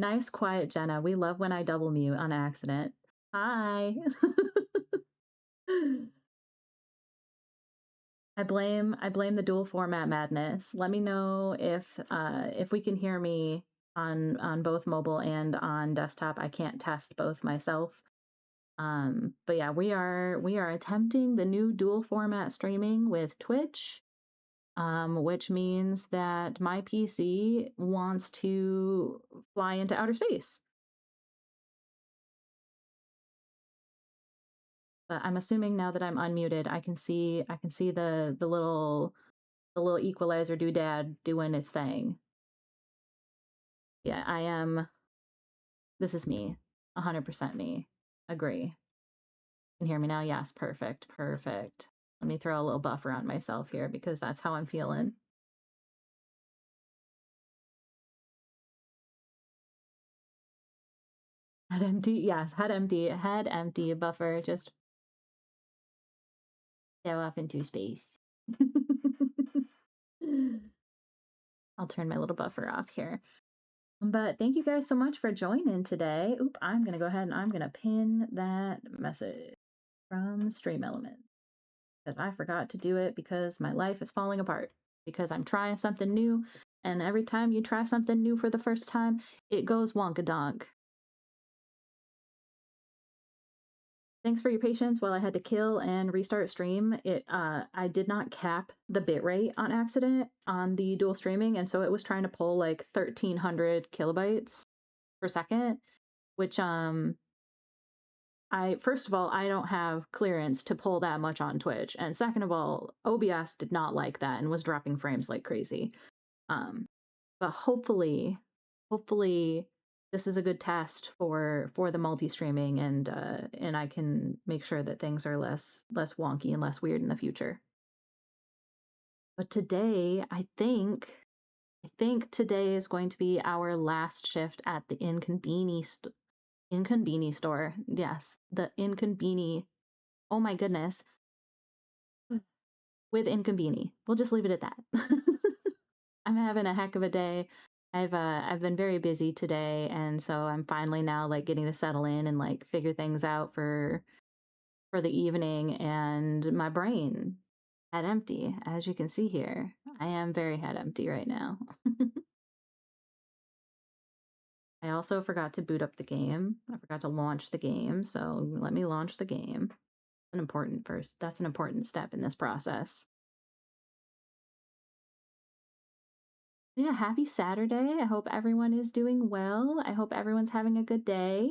Nice, quiet Jenna. We love when I double mute on accident. Hi. I blame the dual format madness. Let me know if we can hear me on both mobile and on desktop. I can't test both myself. But yeah, we are attempting the new dual format streaming with Twitch, which means that my PC wants to fly into outer space. But I'm assuming now that I'm unmuted, I can see the little equalizer doodad doing its thing. Yeah, I am. This is me, 100% me. Agree. Can hear me now? Yes, perfect, perfect. Let me throw a little buffer on myself here because that's how I'm feeling. Head empty, yes, head empty, buffer, just go off into space. I'll turn my little buffer off here. But thank you guys so much for joining today. Oop, I'm gonna go ahead and I'm gonna pin that message from Stream Element because I forgot to do it because my life is falling apart because I'm trying something new, and every time you try something new for the first time, it goes wonkadonk. Thanks for your patience while I had to kill and restart stream. I did not cap the bitrate on accident on the dual streaming, and so it was trying to pull like 1,300 kilobytes per second, which first of all, I don't have clearance to pull that much on Twitch, and second of all, OBS did not like that and was dropping frames like crazy. But hopefully this is a good test for the multi-streaming, and I can make sure that things are less wonky and less weird in the future. But today, I think today is going to be our last shift at the inKONBINI store. Yes, the inKONBINI. Oh my goodness. With inKONBINI. We'll just leave it at that. I'm having a heck of a day. I've been very busy today, and so I'm finally now like getting to settle in and like figure things out for the evening, and my brain head empty, as you can see here. I am very head empty right now. I also forgot to boot up the game. I forgot to launch the game, so let me launch the game. That's an important step in this process. Yeah, happy Saturday. I hope everyone is doing well. I hope everyone's having a good day.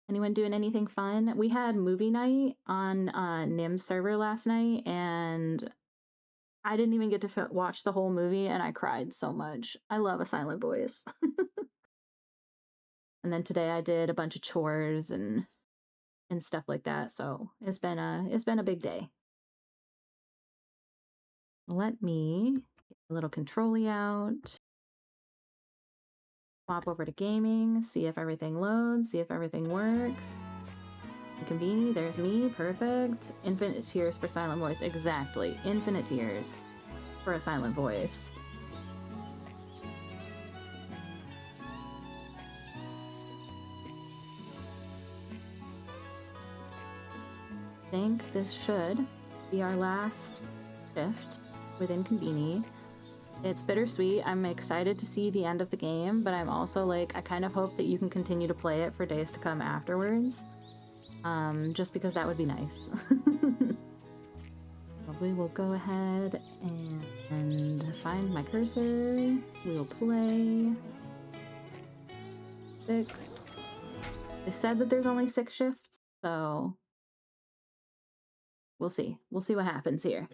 Anyone doing anything fun? We had movie night on Nim's server last night, and I didn't even get to watch the whole movie, and I cried so much. I love a silent voice. And then today I did a bunch of chores and stuff like that. So it's been a big day. Let me get a little control-y out. Swap over to gaming, see if everything loads, see if everything works. inKONBINI, there's me, perfect. Infinite tears for silent voice, exactly. Infinite tears for a silent voice. I think this should be our last shift with inKONBINI. It's bittersweet. I'm excited to see the end of the game, but I'm also like, I kind of hope that you can continue to play it for days to come afterwards. Just because that would be nice. We will go ahead and find my cursor. We will play 6. They said that there's only 6 shifts, so we'll see. We'll see what happens here.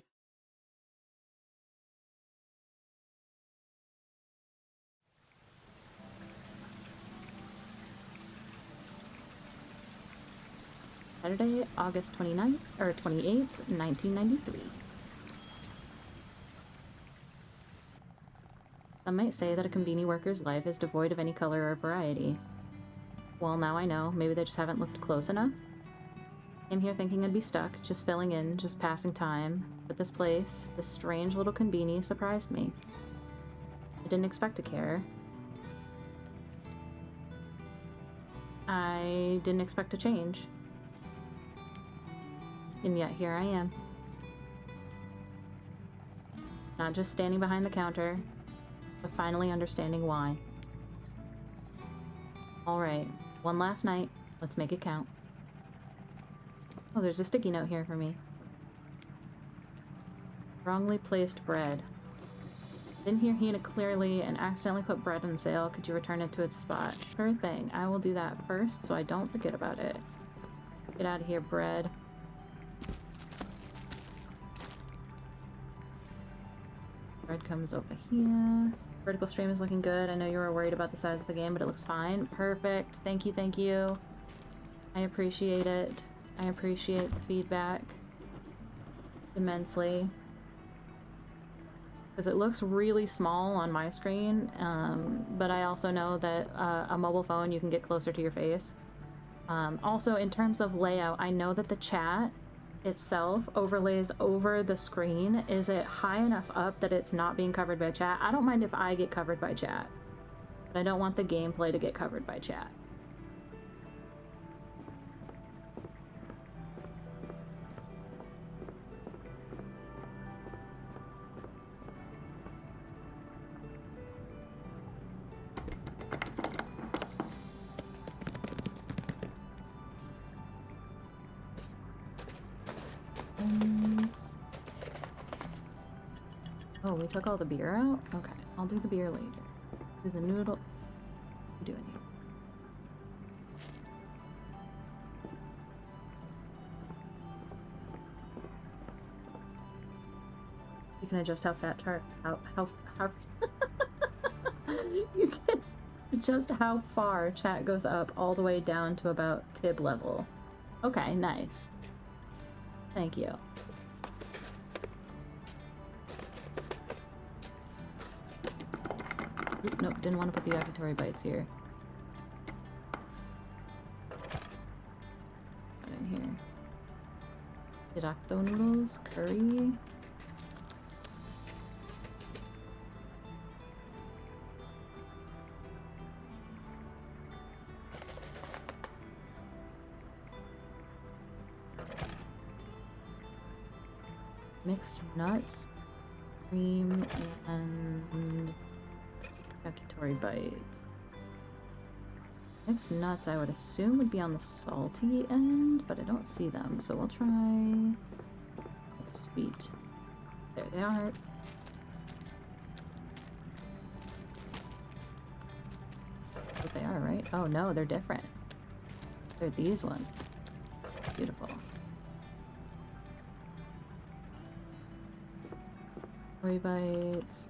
Saturday, August 29th, or 28th, 1993. Some might say that a konbini worker's life is devoid of any color or variety. Well, now I know. Maybe they just haven't looked close enough. Came here thinking I'd be stuck, just filling in, just passing time. But this strange little konbini surprised me. I didn't expect to care. I didn't expect to change. And yet here I am. Not just standing behind the counter, but finally understanding why. Alright, one last night. Let's make it count. Oh, there's a sticky note here for me. Wrongly placed bread. Didn't hear Hina clearly and accidentally put bread on sale. Could you return it to its spot? Sure thing. I will do that first so I don't forget about it. Get out of here, bread. Bread comes over here. Vertical stream is looking good. I know you were worried about the size of the game, but it looks fine. Perfect. Thank you, thank you. I appreciate it. I appreciate the feedback immensely. Because it looks really small on my screen, but I also know that a mobile phone, you can get closer to your face. Also, in terms of layout, I know that the chat itself overlays over the screen. Is it high enough up that it's not being covered by chat? I don't mind if I get covered by chat, but I don't want the gameplay to get covered by chat. Oh, we took all the beer out? Okay, I'll do the beer later. Do the noodle. What are you doing here? You can adjust how fat chart how you can adjust how far chat goes up all the way down to about tib level. Okay, nice. Thank you. Oop, nope, didn't want to put the yakitori bites here. Put in here. Hiracto noodles, curry. Mixed nuts, cream, and yakitori bites. Mixed nuts, I would assume, would be on the salty end, but I don't see them, so we'll try the sweet. There they are. But they are, right? Oh no, they're different. They're these ones. Beautiful. Yakitori bites.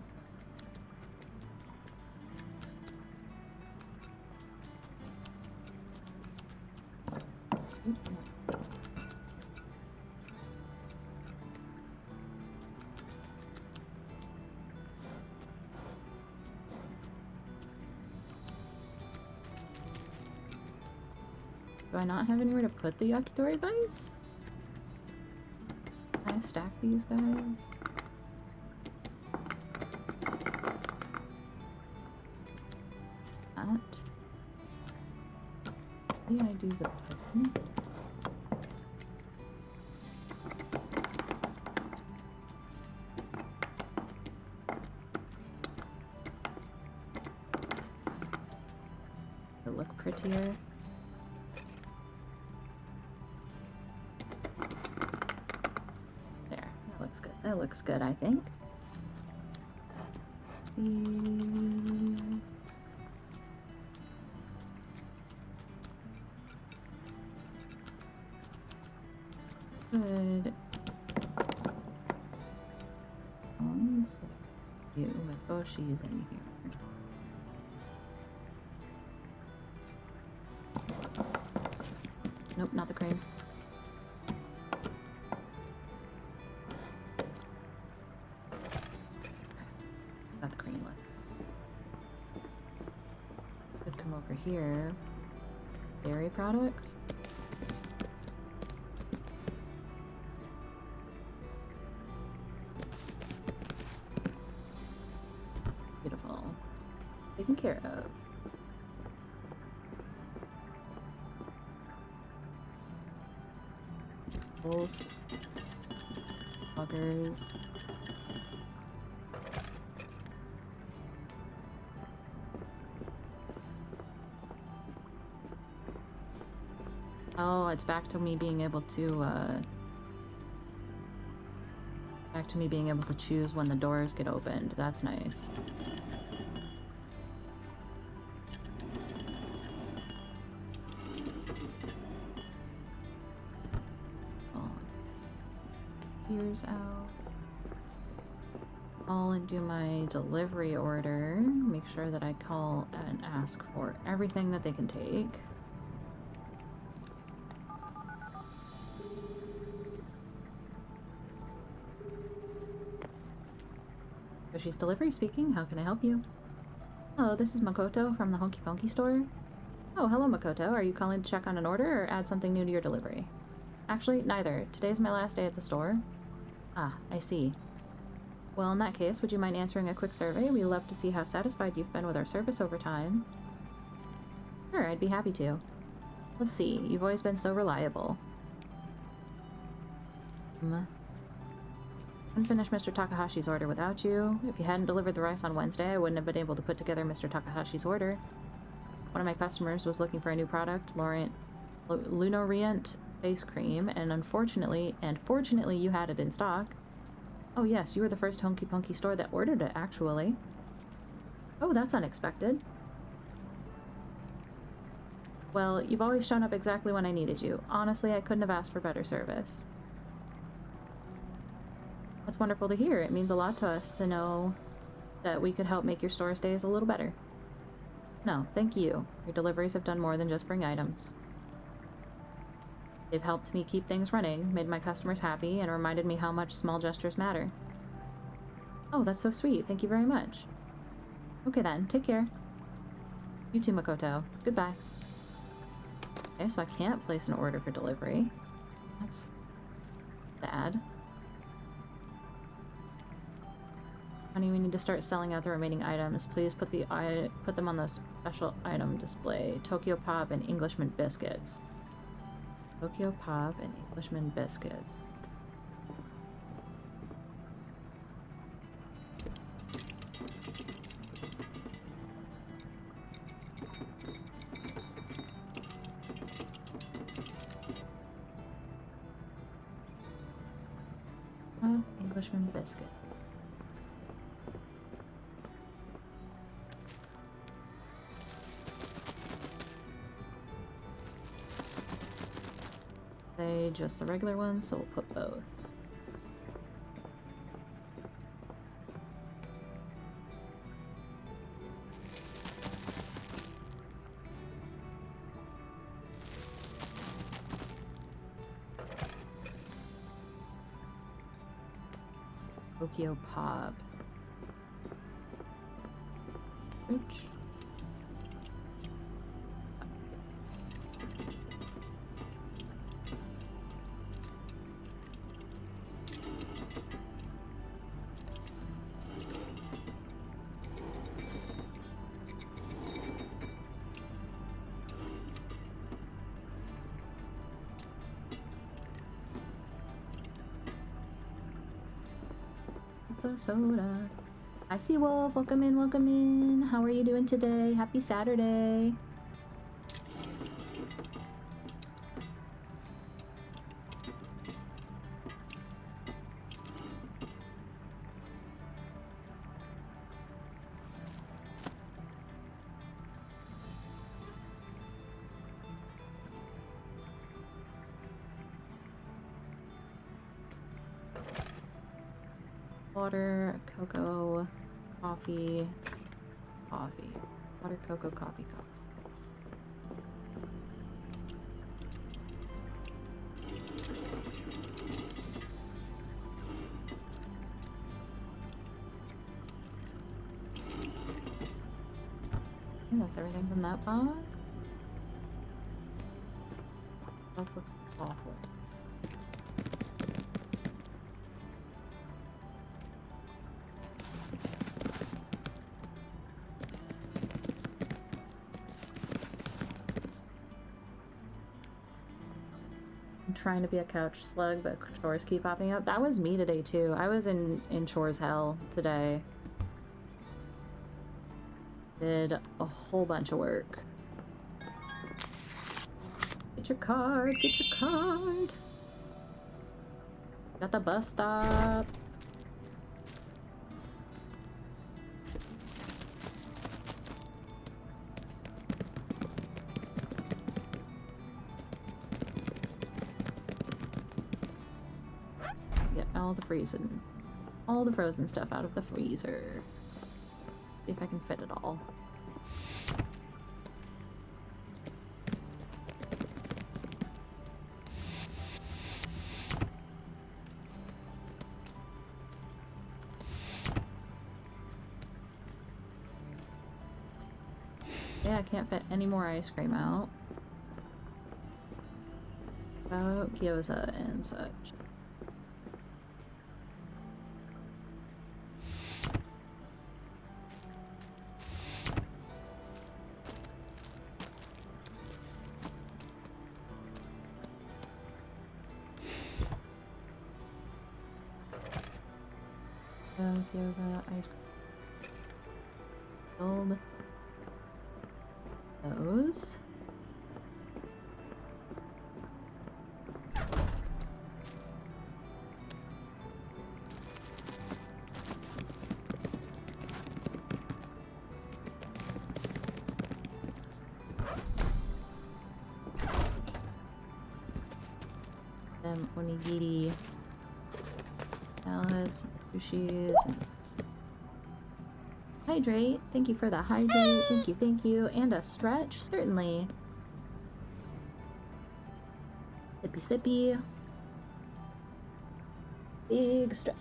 Do I not have anywhere to put the yakitori bites? Can I stack these guys? That. Maybe I do the pudding. To look prettier. There, that looks good. That looks good, I think. Good. You with Boshi's in here. Nope, not the cream. Got the cream left. Could come over here. Dairy products. Beautiful. Taken care of. Buggers. Buggers. Oh, it's back to me being able to, back to me being able to choose when the doors get opened. That's nice. Here's out. Call and do my delivery order. Make sure that I call and ask for everything that they can take. Yoshi's Delivery speaking. How can I help you? Hello, this is Makoto from the Honky Ponky store. Oh, hello Makoto. Are you calling to check on an order or add something new to your delivery? Actually, neither. Today's my last day at the store. Ah, I see. Well, in that case, would you mind answering a quick survey? We'd love to see how satisfied you've been with our service over time. Sure, I'd be happy to. Let's see, you've always been so reliable. Couldn't finish Mr. Takahashi's order without you. If you hadn't delivered the rice on Wednesday, I wouldn't have been able to put together Mr. Takahashi's order. One of my customers was looking for a new product, Lunorient face cream, and fortunately you had it in stock. Oh yes, you were the first Honky Ponky store that ordered it, actually. Oh, that's unexpected. Well, you've always shown up exactly when I needed you. Honestly, I couldn't have asked for better service. That's wonderful to hear. It means a lot to us to know that we could help make your store's days a little better. No, thank you. Your deliveries have done more than just bring items. They've helped me keep things running, made my customers happy, and reminded me how much small gestures matter. Oh, that's so sweet. Thank you very much. Okay then, take care. You too, Makoto. Goodbye. Okay, so I can't place an order for delivery. That's sad. Honey, we need to start selling out the remaining items. Please put them on the special item display. Tokyo Pop and Englishman biscuits. Tokyo Pop and Englishman biscuits. Englishman biscuit. They just the regular one, so we'll put both. Tokyo Pop. Ooch. Soda. I see Wolf. Welcome in, welcome in. How are you doing today? Happy Saturday. Water, cocoa, coffee, coffee. Water, cocoa, coffee, coffee. And that's everything from that box. That looks awful. trying to be a couch slug, but chores keep popping up. That was me today too. I was in chores hell today. Did a whole bunch of work. Get your card, get your card. Got the bus stop. Get all the frozen stuff out of the freezer. See if I can fit it all. Yeah, I can't fit any more ice cream out. About gyoza and such. Gyoza, ice cream. Build those. Then onigiri salads, sushis, and hydrate. Thank you for the hydrate. Thank you, thank you. And a stretch, certainly. Sippy, sippy. Big stretch.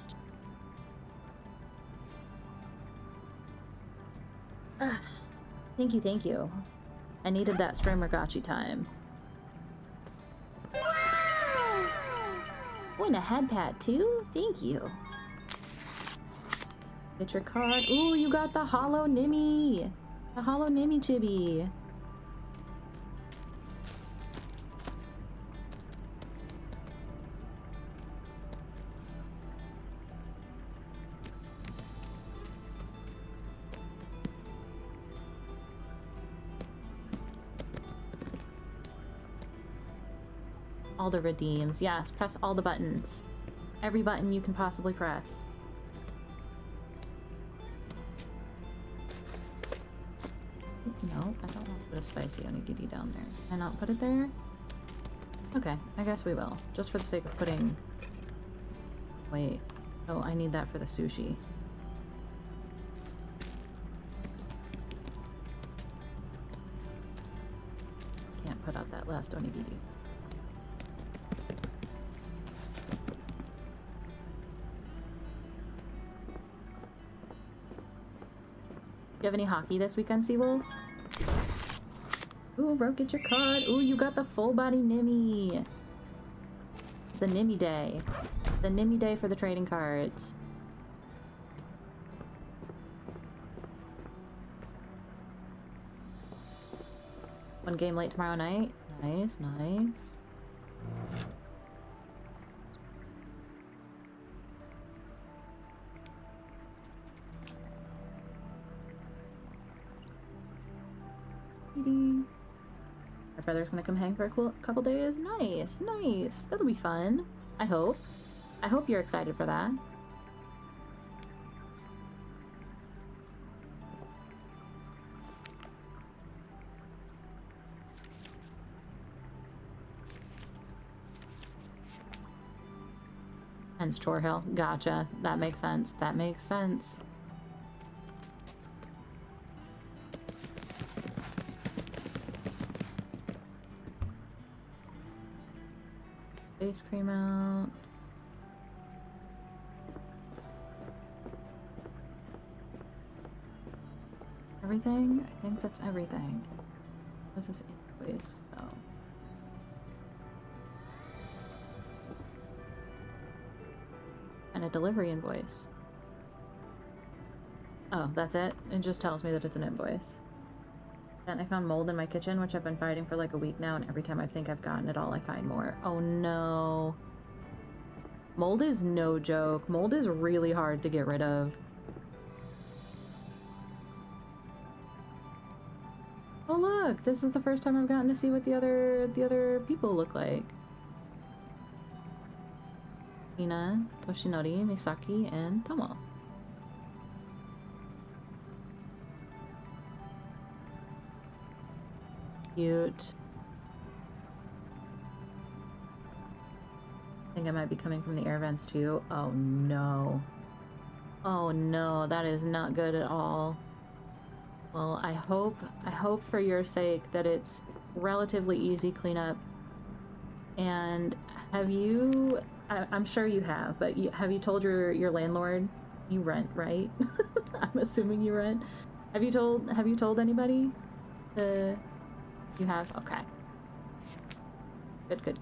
Ah, thank you, thank you. I needed that Strommergotchi time. Oh, and a head pat too? Thank you. Get your card. Ooh, you got the hollow Nimmy! The hollow Nimmy chibi. All the redeems. Yes, press all the buttons. Every button you can possibly press. No, I don't want to put a spicy onigiri down there. Can I not put it there? Okay, I guess we will. Just for the sake of putting... Wait. Oh, I need that for the sushi. Can't put out that last onigiri. Do you have any hockey this weekend, Seawolf? Ooh, bro, get your card. Ooh, you got the full body Nimmy. The Nimmy day. The Nimmy day for the trading cards. One game late tomorrow night. Nice, nice. My brother's gonna come hang for a couple days. Nice, nice. That'll be fun. I hope. I hope you're excited for that. Hence Chore Hill. Gotcha. That makes sense. That makes sense. Face cream out. Everything? I think that's everything. This is invoice, though. And a delivery invoice. Oh, that's it? It just tells me that it's an invoice. And I found mold in my kitchen, which I've been fighting for like a week now, and every time I think I've gotten it all, I find more. Oh no. Mold is no joke. Mold is really hard to get rid of. Oh look, this is the first time I've gotten to see what the other people look like. Ina, Toshinori, Misaki, and Tomo. Cute. I think I might be coming from the air vents too. Oh no. Oh no, that is not good at all. Well, I hope for your sake that it's relatively easy cleanup. And have you, I'm sure you have, but have you told your landlord you rent, right? I'm assuming you rent. Have you told anybody? You have? Okay. Good.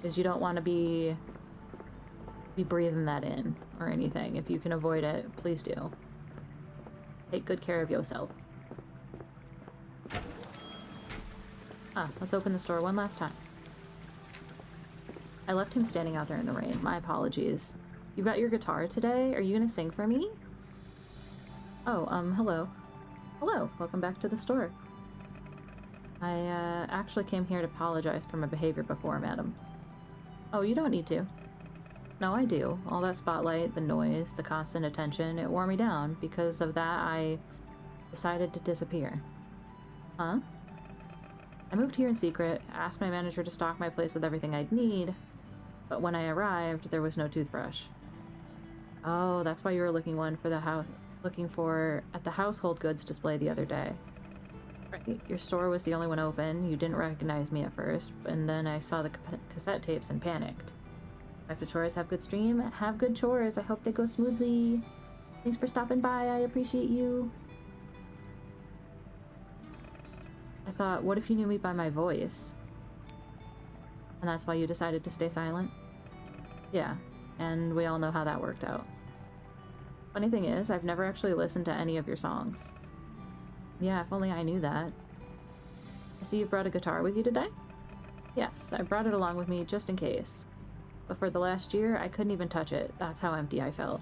Because you don't want to be breathing that in or anything. If you can avoid it, please do. Take good care of yourself. Let's open the store one last time. I left him standing out there in the rain. My apologies. You got your guitar today? Are you gonna sing for me? Oh, hello. Hello, welcome back to the store. I, actually came here to apologize for my behavior before, madam. Oh, you don't need to. No, I do. All that spotlight, the noise, the constant attention, it wore me down. Because of that, I decided to disappear. Huh? I moved here in secret, asked my manager to stock my place with everything I'd need, but when I arrived, there was no toothbrush. Oh, that's why you were looking for at the household goods display the other day. Right, your store was the only one open, you didn't recognize me at first, and then I saw the cassette tapes and panicked. Back to chores, have good stream, have good chores, I hope they go smoothly. Thanks for stopping by, I appreciate you. I thought, what if you knew me by my voice? And that's why you decided to stay silent? Yeah, and we all know how that worked out. Funny thing is, I've never actually listened to any of your songs. Yeah, if only I knew that. I see you brought a guitar with you today? Yes, I brought it along with me just in case. But for the last year, I couldn't even touch it. That's how empty I felt.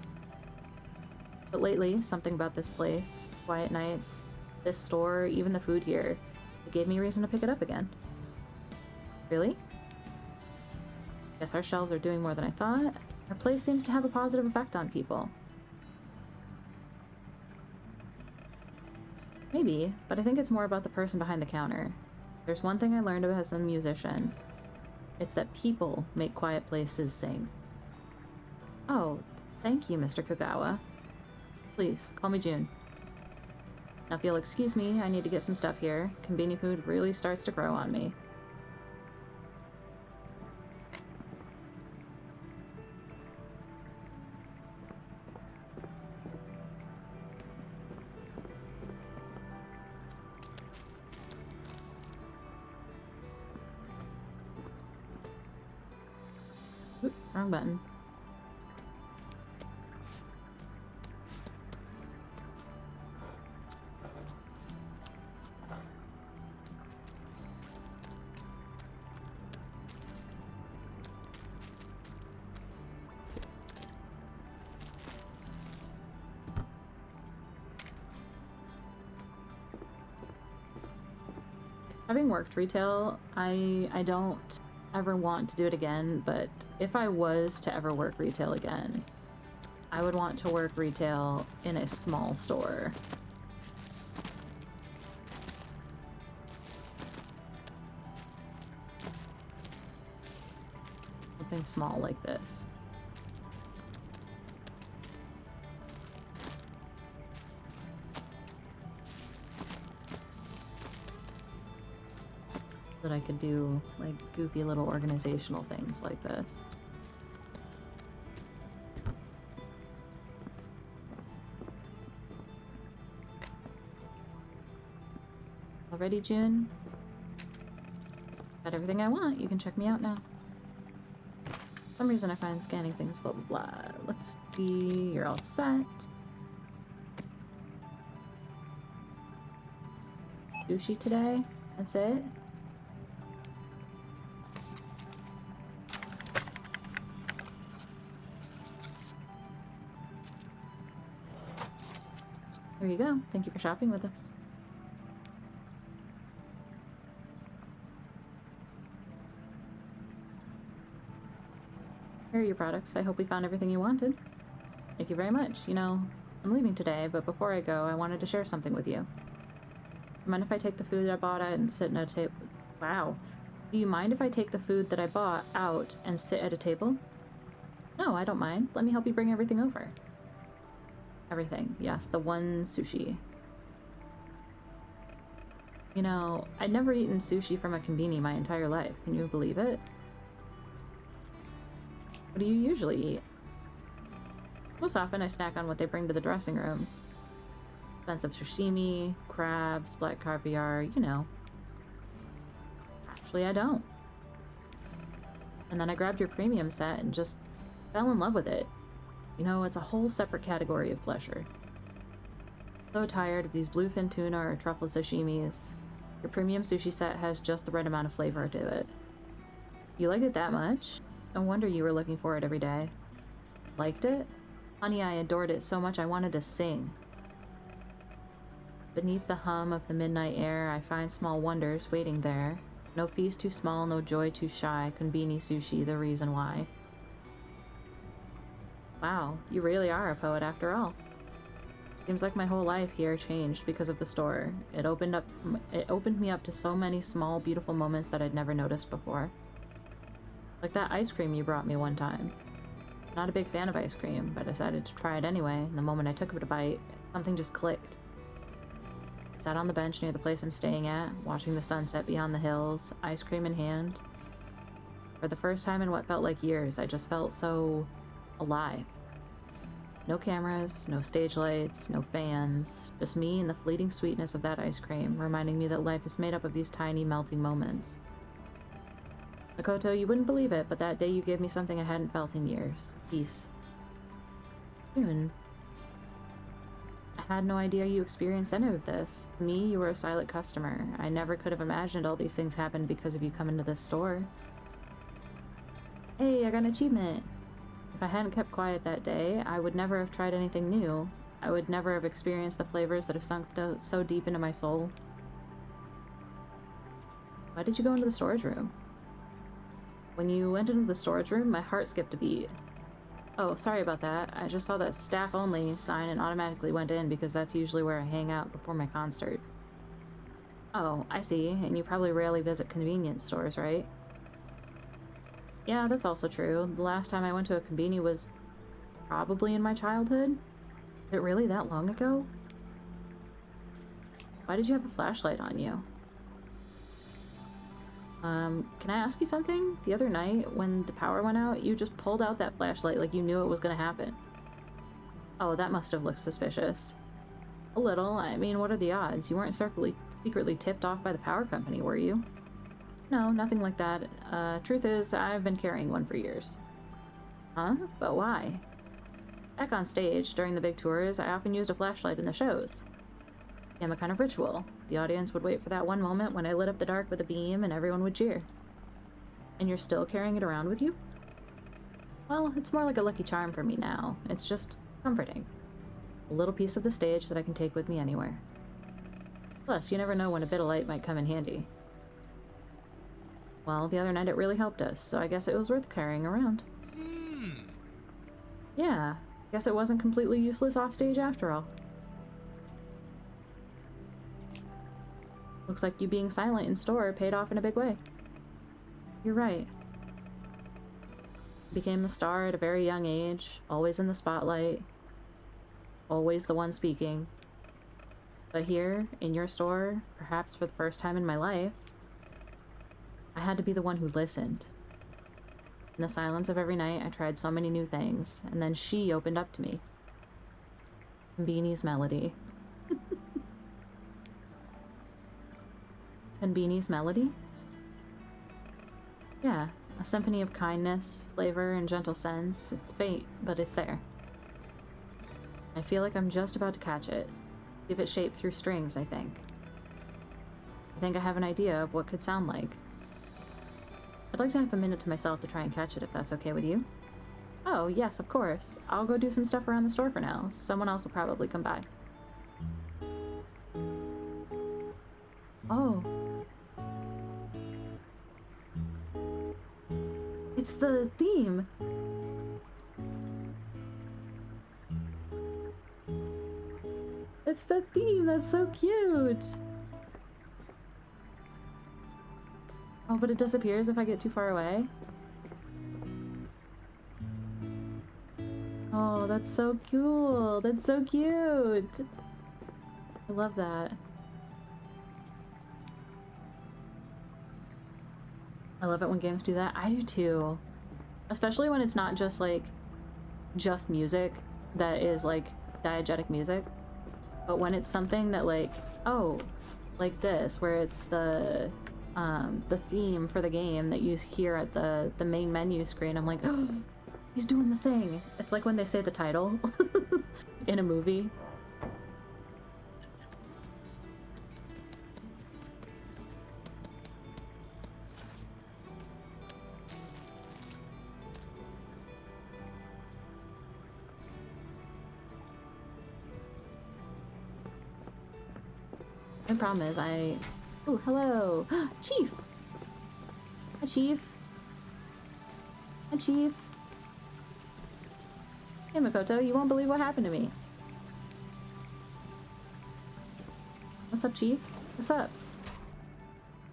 But lately, something about this place, quiet nights, this store, even the food here, it gave me a reason to pick it up again. Really? Guess our shelves are doing more than I thought. Our place seems to have a positive effect on people. Maybe, but I think it's more about the person behind the counter. There's one thing I learned as a musician. It's that people make quiet places sing. Oh, thank you, Mr. Kagawa. Please, call me June. Now if you'll excuse me, I need to get some stuff here. Konbini food really starts to grow on me. Oop, wrong button. Having worked retail, I don't ever want to do it again, but if I was to ever work retail again, I would want to work retail in a small store. Something small like this. That I could do like goofy little organizational things like this. Already, June? Got everything I want. You can check me out now. For some reason I find scanning things blah blah blah. Let's see, you're all set. sushi today. That's it. There you go. Thank you for shopping with us. Here are your products. I hope we found everything you wanted. Thank you very much. You know, I'm leaving today, but before I go, I wanted to share something with you. Mind if I take the food that I bought out and sit at a table? Wow. Do you mind if I take the food that I bought out and sit at a table? No, I don't mind. Let me help you bring everything over. Everything. Yes, the one sushi. You know, I'd never eaten sushi from a konbini my entire life. Can you believe it? What do you usually eat? Most often I snack on what they bring to the dressing room. Expensive sashimi, crabs, black caviar, you know. Actually, I don't. And then I grabbed your premium set and just fell in love with it. You know, it's a whole separate category of pleasure. So tired of these bluefin tuna or truffle sashimis. Your premium sushi set has just the right amount of flavor to it. You liked it that much? No wonder you were looking for it every day. Liked it? Honey, I adored it so much I wanted to sing. Beneath the hum of the midnight air, I find small wonders waiting there. No feast too small, no joy too shy. Konbini sushi, the reason why. Wow, you really are a poet after all. Seems like my whole life here changed because of the store. It opened me up to so many small, beautiful moments that I'd never noticed before. Like that ice cream you brought me one time. Not a big fan of ice cream, but I decided to try it anyway, and the moment I took it a bite, something just clicked. I sat on the bench near the place I'm staying at, watching the sunset beyond the hills, ice cream in hand. For the first time in what felt like years, I just felt so alive. No cameras, no stage lights, no fans, just me and the fleeting sweetness of that ice cream, reminding me that life is made up of these tiny melting moments. Makoto, you wouldn't believe it, but that day you gave me something I hadn't felt in years. Peace. June. I had no idea you experienced any of this. To me, you were a silent customer. I never could have imagined all these things happened because of you coming to this store. Hey, I got an achievement! If I hadn't kept quiet that day, I would never have tried anything new. I would never have experienced the flavors that have sunk so deep into my soul. Why did you go into the storage room? When you went into the storage room, my heart skipped a beat. Oh, sorry about that. I just saw that staff only sign and automatically went in because that's usually where I hang out before my concert. Oh, I see. And you probably rarely visit convenience stores, right? Yeah, that's also true. The last time I went to a konbini was probably in my childhood. Is it really that long ago? Why did you have a flashlight on you? Can I ask you something? The other night, when the power went out, you just pulled out that flashlight like you knew it was gonna happen. Oh, that must have looked suspicious. A little. I mean, what are the odds? You weren't secretly tipped off by the power company, were you? No, nothing like that. Truth is, I've been carrying one for years. Huh? But why? Back on stage, during the big tours, I often used a flashlight in the shows. It became a kind of ritual. The audience would wait for that one moment when I lit up the dark with a beam and everyone would cheer. And you're still carrying it around with you? Well, it's more like a lucky charm for me now. It's just comforting. A little piece of the stage that I can take with me anywhere. Plus, you never know when a bit of light might come in handy. Well, the other night it really helped us, so I guess it was worth carrying around. Yeah, guess it wasn't completely useless off stage after all. Looks like you being silent in store paid off in a big way. You're right. Became the star at a very young age, always in the spotlight, always the one speaking. But here, in your store, perhaps for the first time in my life, I had to be the one who listened. In the silence of every night, I tried so many new things, and then she opened up to me. Konbini's melody. Konbini's melody? Yeah, a symphony of kindness, flavor, and gentle scents. It's faint, but it's there. I feel like I'm just about to catch it. Give it shape through strings, I think. I think I have an idea of what could sound like. I'd like to have a minute to myself to try and catch it if that's okay with you. Oh, yes, of course. I'll go do some stuff around the store for now. Someone else will probably come by. Oh. It's the theme. It's the theme. That's so cute. Oh, but it disappears if I get too far away. Oh, that's so cool. That's so cute. I love that. I love it when games do that. I do too. Especially when it's not just like just music that is like diegetic music, but when it's something that like, oh, like this, where it's the theme for the game that you hear at the main menu screen. I'm like, oh, he's doing the thing. It's like when they say the title in a movie. My problem is oh, hello! Chief! Hi, Chief! Hi, Chief! Hey, Makoto, you won't believe what happened to me. What's up, Chief? What's up?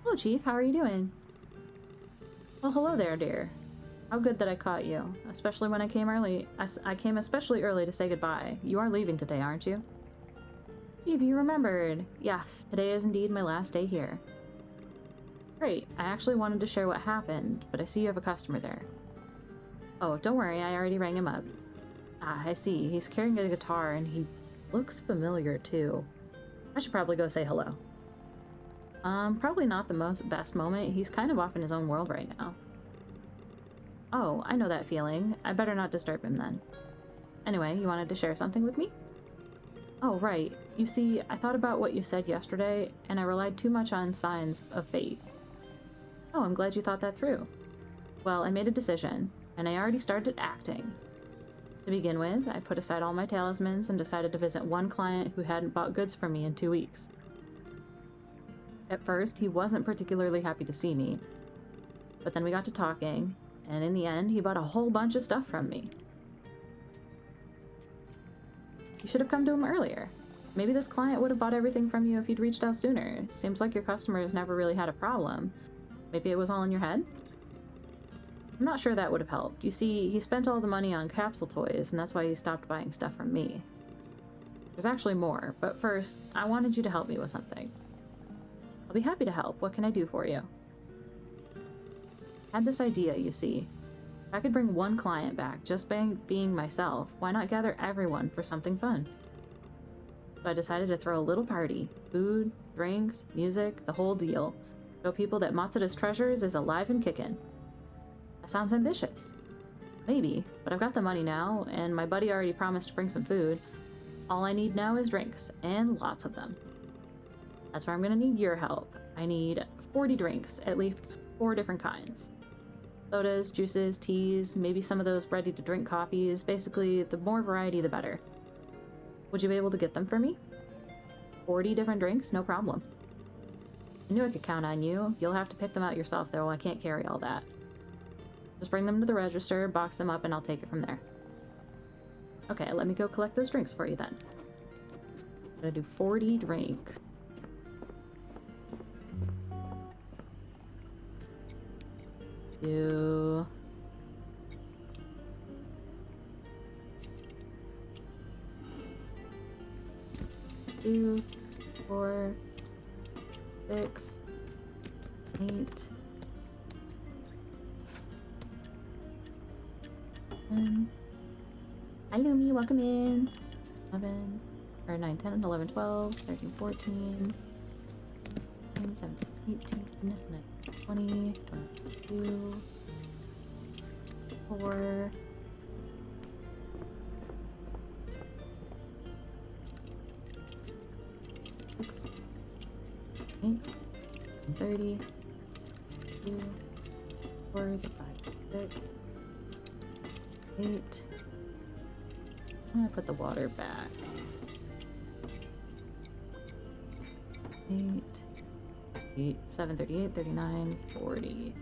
Hello, Chief. How are you doing? Well, hello there, dear. How good that I caught you, especially when I came early. I came especially early to say goodbye. You are leaving today, aren't you? Chief, you remembered. Yes, today is indeed my last day here. Great. I actually wanted to share what happened, but I see you have a customer there. Oh, don't worry. I already rang him up. Ah, I see. He's carrying a guitar, and he looks familiar, too. I should probably go say hello. Probably not the best moment. He's kind of off in his own world right now. Oh, I know that feeling. I better not disturb him then. Anyway, you wanted to share something with me? Oh, right. You see, I thought about what you said yesterday, and I relied too much on signs of fate. Oh, I'm glad you thought that through. Well, I made a decision, and I already started acting. To begin with, I put aside all my talismans and decided to visit one client who hadn't bought goods from me in 2 weeks. At first, he wasn't particularly happy to see me, but then we got to talking, and in the end, he bought a whole bunch of stuff from me. You should have come to him earlier. Maybe this client would have bought everything from you if you'd reached out sooner. Seems like your customers never really had a problem. Maybe it was all in your head? I'm not sure that would have helped. You see, he spent all the money on capsule toys, and that's why he stopped buying stuff from me. There's actually more, but first, I wanted you to help me with something. I'll be happy to help. What can I do for you? I had this idea, you see. If I could bring one client back just by being myself, why not gather everyone for something fun? So I decided to throw a little party. Food, drinks, music, the whole deal. Show people that Matsuda's Treasures is alive and kickin'. That sounds ambitious. Maybe, but I've got the money now, and my buddy already promised to bring some food. All I need now is drinks, and lots of them. That's where I'm gonna need your help. I need 40 drinks, at least 4 different kinds. Sodas, juices, teas, maybe some of those ready-to-drink coffees. Basically, the more variety, the better. Would you be able to get them for me? 40 different drinks? No problem. I knew I could count on you. You'll have to pick them out yourself, though. I can't carry all that. Just bring them to the register, box them up, and I'll take it from there. Okay, let me go collect those drinks for you then. I'm gonna do 40 drinks. Do... 2, 4, 6, 8, 10. Hi, Lumi, welcome in. 11, or 9, 10, 11, 12, 13, 14, 15, 17, 18, 19, 20, 22, 4, 6, 8, 30, 2, 4, 5, 6, 8. I'm gonna put the water back. 8, 7, 38, 39, 40.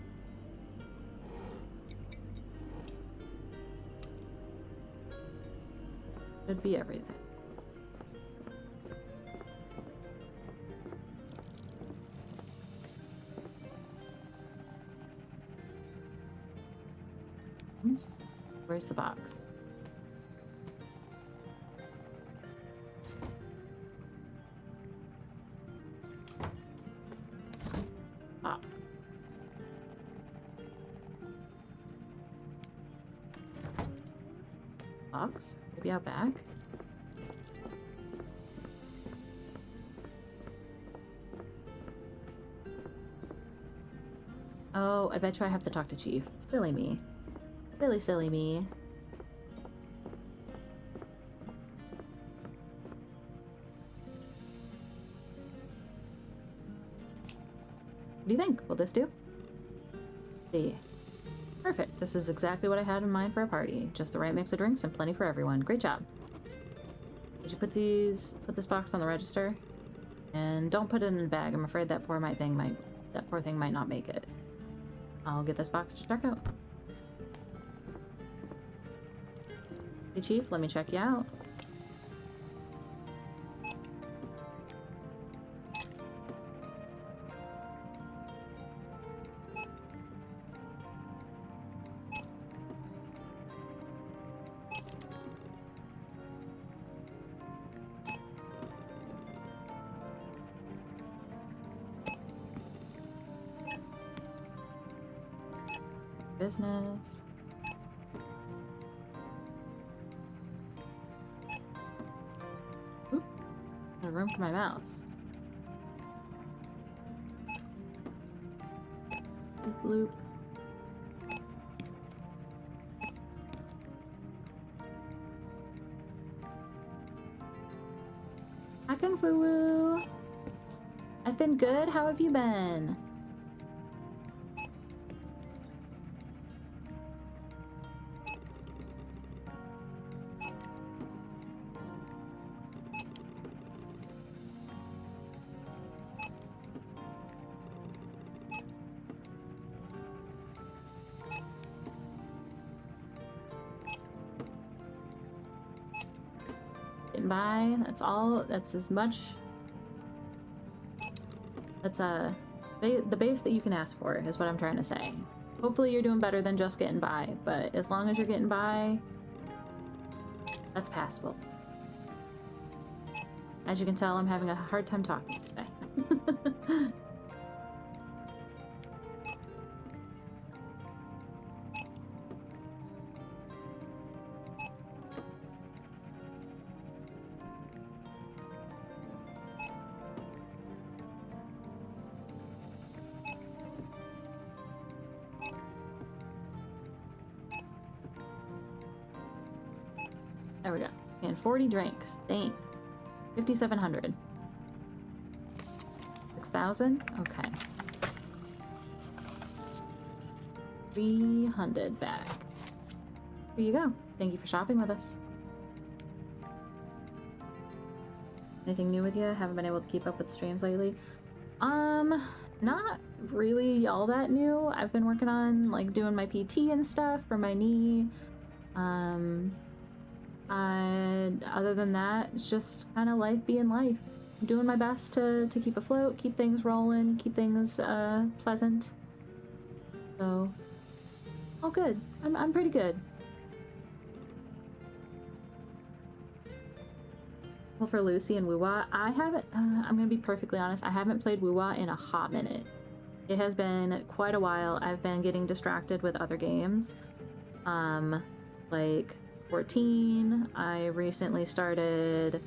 Should be everything. Where's the box? Ah. Box? Maybe out back? Oh, I bet you I have to talk to Chief. Silly me. Silly me. What do you think? Will this do? See. Perfect. This is exactly what I had in mind for a party. Just the right mix of drinks and plenty for everyone. Great job. Did you put this box on the register? And don't put it in a bag. I'm afraid that poor thing might not make it. I'll get this box to check out. Hey Chief, let me check you out. Business. Oop. Got room for my mouse. Loop loop. Hi Kung Fu Woo. I've been good. How have you been? By that's all, that's as much, that's the base that you can ask for is what I'm trying to say. Hopefully you're doing better than just getting by, but as long as you're getting by, that's passable. As you can tell, I'm having a hard time talking today. There we go. And 40 drinks. Dang. 5,700. 6,000? Okay. 300 back. Here you go. Thank you for shopping with us. Anything new with you? Haven't been able to keep up with streams lately. Not really all that new. I've been working on like doing my PT and stuff for my knee. Other than that, it's just kind of life being life. I'm doing my best to keep afloat, keep things rolling, keep things pleasant. So, all good. I'm pretty good. Well, for Lucy and Wuwa, I haven't. I'm gonna be perfectly honest. I haven't played Wuwa in a hot minute. It has been quite a while. I've been getting distracted with other games, like 14. I recently started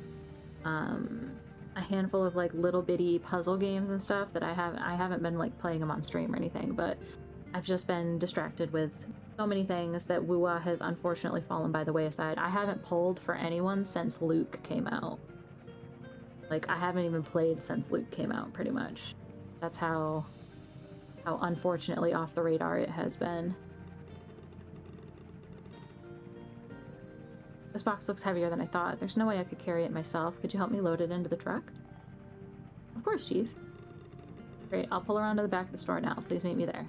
a handful of like little bitty puzzle games and stuff that I haven't been like playing them on stream or anything, but I've just been distracted with so many things that Wuwa has unfortunately fallen by the wayside. I haven't pulled for anyone since Luke came out. Like, I haven't even played since Luke came out, pretty much. That's how unfortunately off the radar it has been. This box looks heavier than I thought. There's no way I could carry it myself. Could you help me load it into the truck? Of course, Chief. Great, I'll pull around to the back of the store now. Please meet me there.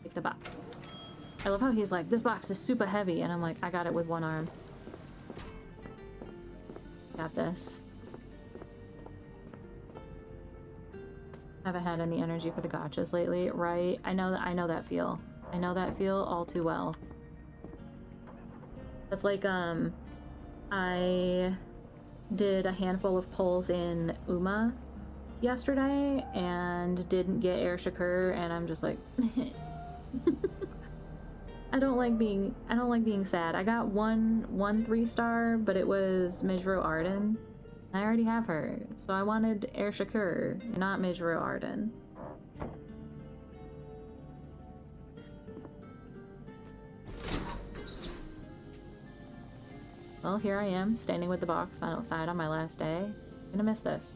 Take the box. I love how he's like, this box is super heavy, and I'm like, I got it with one arm. Got this. Haven't had any energy for the gotchas lately, right? I know that feel. I know that feel all too well. That's like, I did a handful of pulls in Uma yesterday and didn't get Air Shakur, and I'm just like I don't like being sad. I got one 3-star, but it was Mijro Arden. I already have her, so I wanted Air Shakur, not Mijro Arden. Well, here I am, standing with the box outside on my last day. I'm gonna miss this.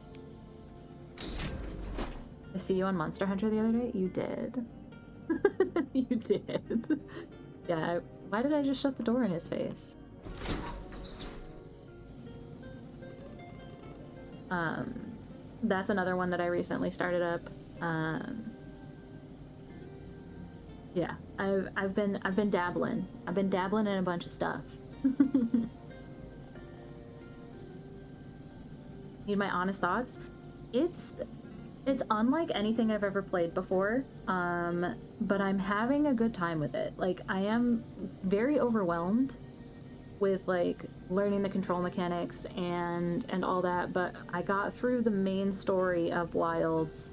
I see you on Monster Hunter the other day? You did. You did. Yeah, why did I just shut the door in his face? That's another one that I recently started up. Yeah, I've been dabbling. I've been dabbling in a bunch of stuff. Need my honest thoughts? It's unlike anything I've ever played before, but I'm having a good time with it. Like, I am very overwhelmed with, like, learning the control mechanics and all that, but I got through the main story of Wilds,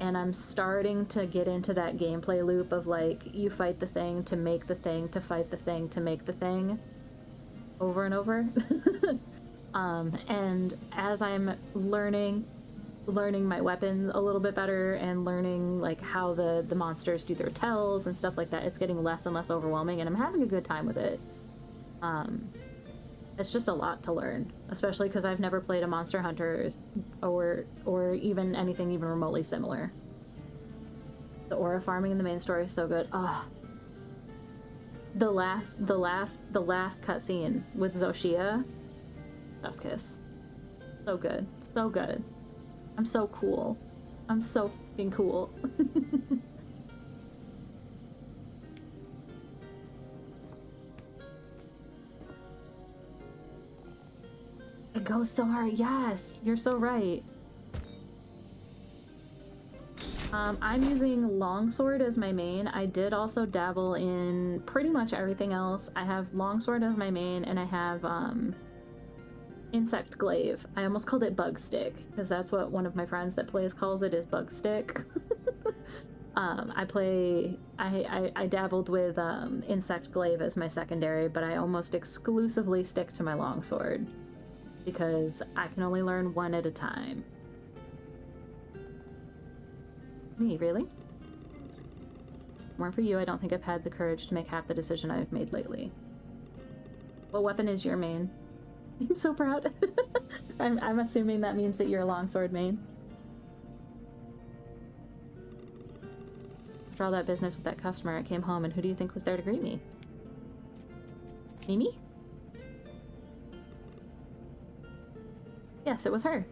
and I'm starting to get into that gameplay loop of, like, you fight the thing to make the thing to fight the thing to make the thing over and over. And as I'm learning my weapons a little bit better and learning, like, how the monsters do their tells and stuff like that, it's getting less and less overwhelming, and I'm having a good time with it. It's just a lot to learn, especially because I've never played a Monster Hunter or even anything even remotely similar. The aura farming in the main story is so good. Ah, the last cutscene with Zoshia, chef's kiss. So good, so good. I'm so cool. I'm so fucking cool. It goes so hard. Yes, you're so right. I'm using longsword as my main. I did also dabble in pretty much everything else. I have longsword as my main, and I have insect glaive. I almost called it bug stick because that's what one of my friends that plays calls it, is bug stick. I dabbled with insect glaive as my secondary, but I almost exclusively stick to my longsword because I can only learn one at a time. Me, really? More for you, I don't think I've had the courage to make half the decision I've made lately. What weapon is your main? I'm so proud. I'm assuming that means that you're a longsword main. After all that business with that customer, I came home, and who do you think was there to greet me? Mimi? Yes, it was her.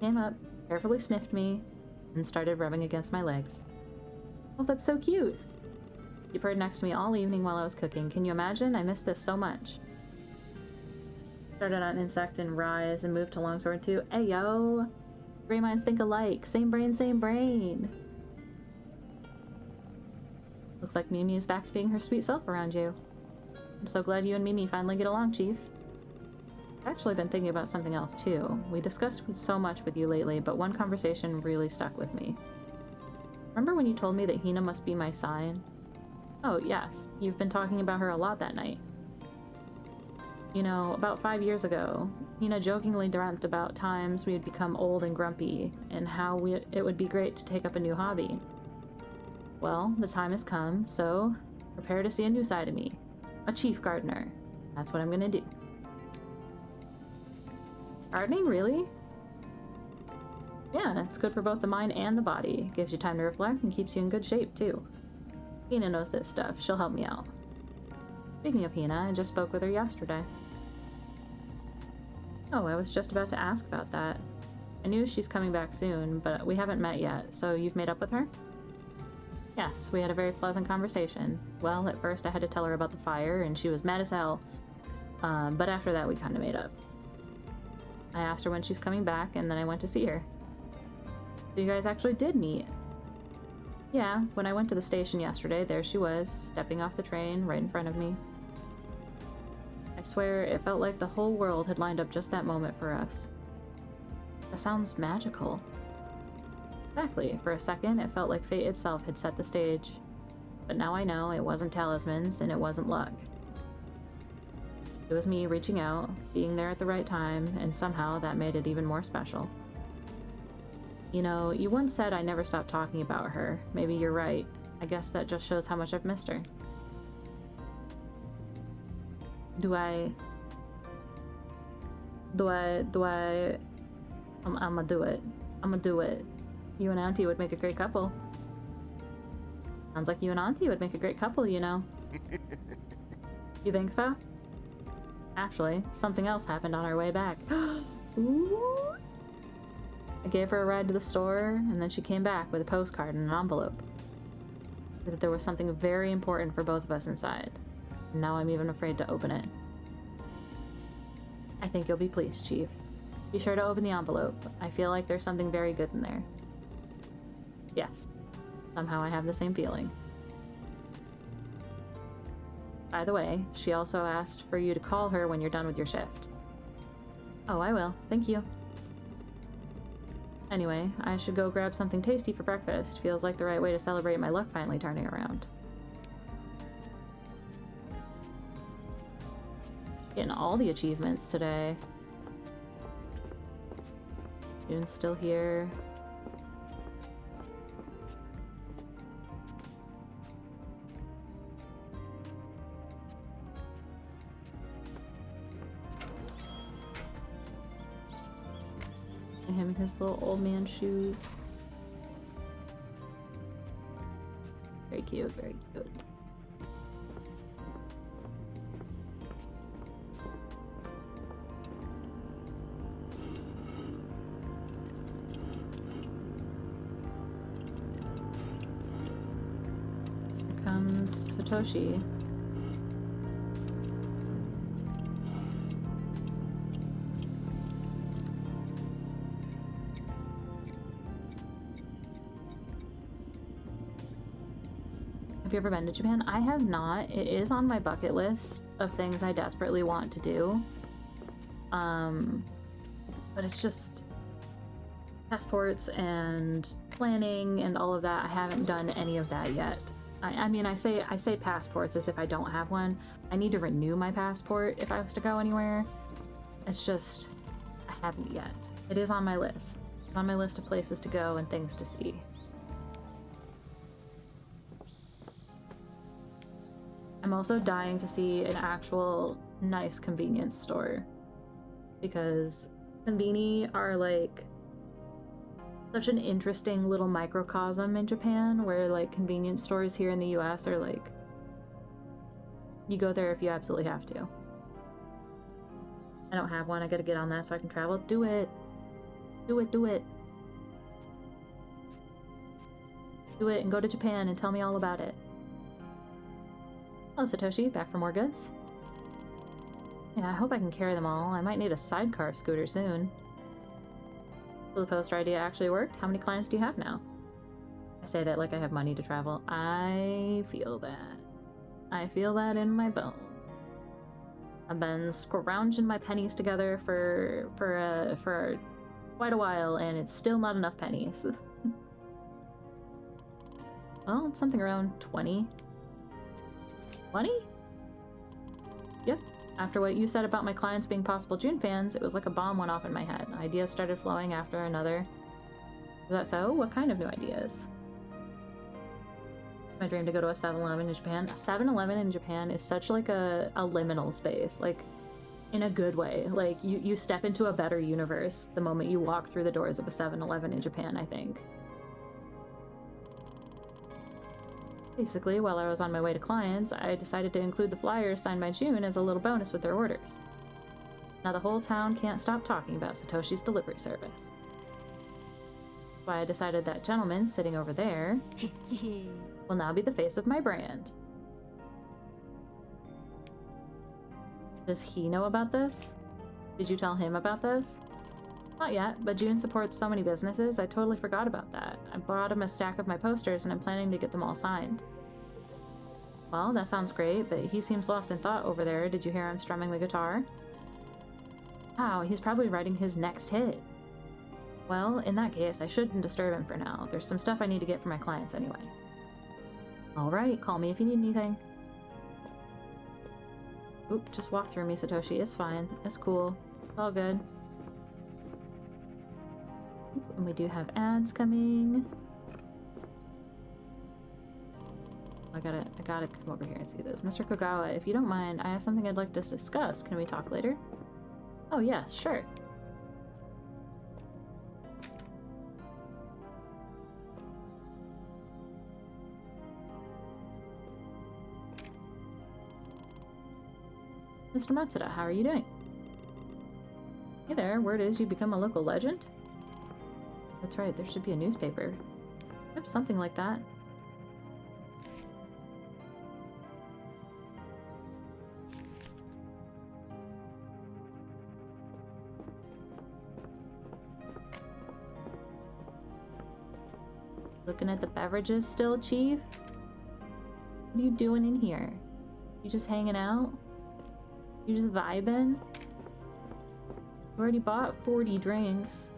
Came up, carefully sniffed me, and started rubbing against my legs. Oh, that's so cute! She purred next to me all evening while I was cooking. Can you imagine? I missed this so much. Started on insect and rise and moved to longsword too. Ayo! Gray minds think alike. Same brain, same brain. Looks like Mimi is back to being her sweet self around you. I'm so glad you and Mimi finally get along, Chief. I've actually been thinking about something else too. We discussed so much with you lately, but one conversation really stuck with me. Remember when you told me that Hina must be my sign? Oh, yes. You've been talking about her a lot that night. You know, about 5 years ago, Hina jokingly dreamt about times we would become old and grumpy, and how it would be great to take up a new hobby. Well, the time has come, so prepare to see a new side of me. A chief gardener. That's what I'm gonna do. Gardening, really? Yeah, it's good for both the mind and the body. Gives you time to reflect and keeps you in good shape, too. Hina knows this stuff. She'll help me out. Speaking of Hina, I just spoke with her yesterday. Oh, I was just about to ask about that. I knew she's coming back soon, but we haven't met yet, so you've made up with her? Yes, we had a very pleasant conversation. Well, at first I had to tell her about the fire, and she was mad as hell. But after that, we kind of made up. I asked her when she's coming back, and then I went to see her. So you guys actually did meet? Yeah, when I went to the station yesterday, there she was, stepping off the train right in front of me. I swear, it felt like the whole world had lined up just that moment for us. That sounds magical. Exactly. For a second, it felt like fate itself had set the stage. But now I know it wasn't talismans, and it wasn't luck. It was me reaching out, being there at the right time, and somehow that made it even more special. You know, you once said I never stopped talking about her. Maybe you're right. I guess that just shows how much I've missed her. I'ma do it. I'ma do it. You and Auntie would make a great couple. Sounds like you and Auntie would make a great couple, you know. You think so? Actually, something else happened on our way back. Ooh. I gave her a ride to the store, and then she came back with a postcard and an envelope. That there was something very important for both of us inside. And now I'm even afraid to open it. I think you'll be pleased, Chief. Be sure to open the envelope. I feel like there's something very good in there. Yes. Somehow I have the same feeling. By the way, she also asked for you to call her when you're done with your shift. Oh, I will. Thank you. Anyway, I should go grab something tasty for breakfast. Feels like the right way to celebrate my luck finally turning around. Getting all the achievements today. June's still here. Him in his little old man shoes. Very cute, very cute. Here comes Satoshi. Have you ever been to Japan? I have not. It is on my bucket list of things I desperately want to do. But it's just passports and planning and all of that. I haven't done any of that yet. I mean, I say passports as if I don't have one. I need to renew my passport if I was to go anywhere. It's just, I haven't yet. It is on my list. It's on my list of places to go and things to see. I'm also dying to see an actual nice convenience store, because konbini are like such an interesting little microcosm in Japan, where like convenience stores here in the US are like, you go there if you absolutely have to. I don't have one. I gotta get on that so I can travel. Do it. Do it, do it. Do it and go to Japan and tell me all about it. Oh, Satoshi, back for more goods? Yeah, I hope I can carry them all. I might need a sidecar scooter soon. So the poster idea actually worked? How many clients do you have now? I say that like I have money to travel. I feel that. I feel that in my bones. I've been scrounging my pennies together for quite a while, and it's still not enough pennies. Well, it's something around 20. 20? Yep. After what you said about my clients being possible June fans, it was like a bomb went off in my head. Ideas started flowing after another. Is that so? What kind of new ideas? My dream to go to a 7-Eleven in Japan. A 7-Eleven in Japan is such like a liminal space. Like, in a good way. Like, you step into a better universe the moment you walk through the doors of a 7-Eleven in Japan, I think. Basically, while I was on my way to clients, I decided to include the flyers signed by June as a little bonus with their orders. Now the whole town can't stop talking about Satoshi's delivery service. That's why I decided that gentleman sitting over there will now be the face of my brand. Does he know about this? Did you tell him about this? Not yet, but June supports so many businesses, I totally forgot about that. I brought him a stack of my posters and I'm planning to get them all signed. Well, that sounds great, but he seems lost in thought over there. Did you hear him strumming the guitar? Wow, he's probably writing his next hit. Well, in that case, I shouldn't disturb him for now. There's some stuff I need to get for my clients anyway. Alright, call me if you need anything. Oop, just walk through me, Satoshi. It's fine. It's cool. It's all good. And we do have ads coming. I gotta come over here and see this. Mr. Kogawa, if you don't mind, I have something I'd like to discuss. Can we talk later? Oh yes, sure. Mr. Matsuda, how are you doing? Hey there, word is you become a local legend? That's right, there should be a newspaper. Yep, something like that. Looking at the beverages still, Chief? What are you doing in here? You just hanging out? You just vibing? You already bought 40 drinks.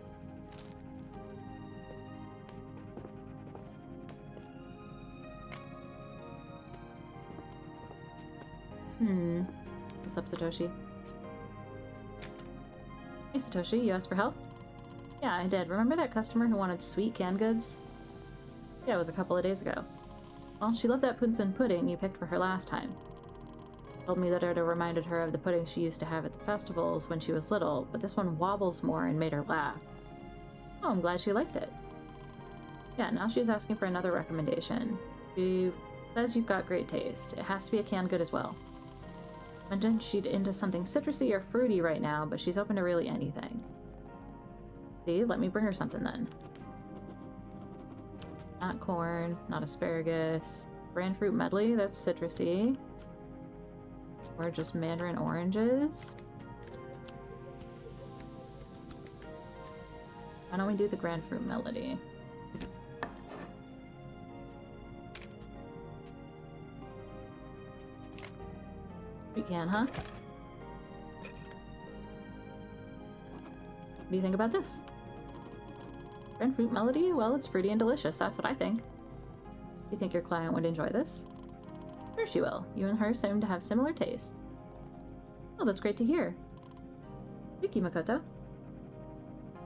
What's up, Satoshi? Hey, Satoshi, you asked for help? Yeah, I did. Remember that customer who wanted sweet canned goods? Yeah, it was a couple of days ago. Well, she loved that Punpun pudding you picked for her last time. Told me that it reminded her of the puddings she used to have at the festivals when she was little, but this one wobbles more and made her laugh. Oh, I'm glad she liked it. Yeah, now she's asking for another recommendation. She says you've got great taste. It has to be a canned good as well. Mentioned she'd into something citrusy or fruity right now, but she's open to really anything. See, let me bring her something then. Not corn, not asparagus. Bran fruit medley, that's citrusy. Or just mandarin oranges. Why don't we do the grand fruit melody? We can, huh? What do you think about this? Grand fruit melody? Well, it's fruity and delicious. That's what I think. Do you think your client would enjoy this? Sure she will. You and her seem to have similar tastes. Oh, that's great to hear. Thank you, Makoto.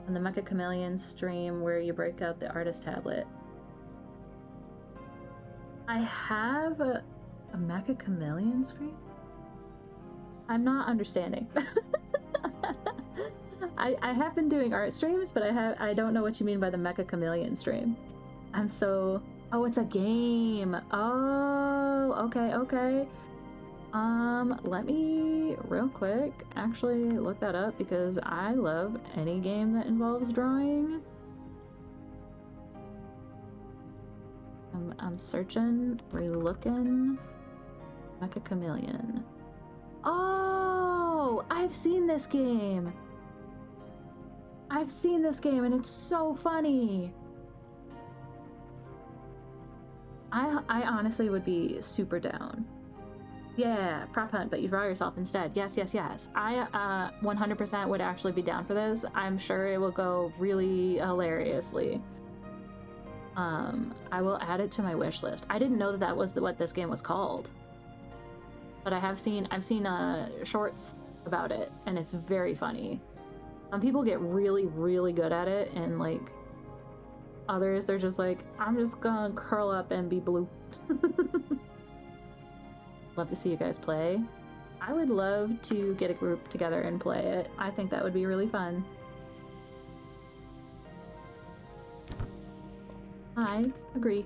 On the Mecha Chameleon stream where you break out the artist tablet. I have a Mecha Chameleon stream? I'm not understanding. I have been doing art streams, but I don't know what you mean by the Mecha Chameleon stream. I'm so... Oh, it's a game. Oh, okay. Let me real quick actually look that up because I love any game that involves drawing. I'm searching, re-looking. Mecha Chameleon. Oh, I've seen this game. I've seen this game and it's so funny. I honestly would be super down. Yeah, prop hunt, but you draw yourself instead. Yes. I 100% would actually be down for this. I'm sure it will go really hilariously. I will add it to my wish list. I didn't know that was what this game was called. But I've seen shorts about it, and it's very funny. Some people get really, really good at it, and like others, they're just like, I'm just gonna curl up and be blue. Love to see you guys play. I would love to get a group together and play it. I think that would be really fun. I agree.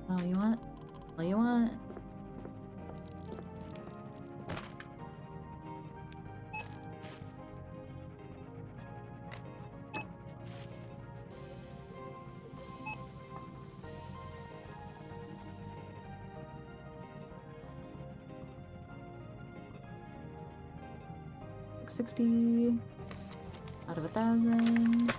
All you want? All you want? $60 out of 1,000.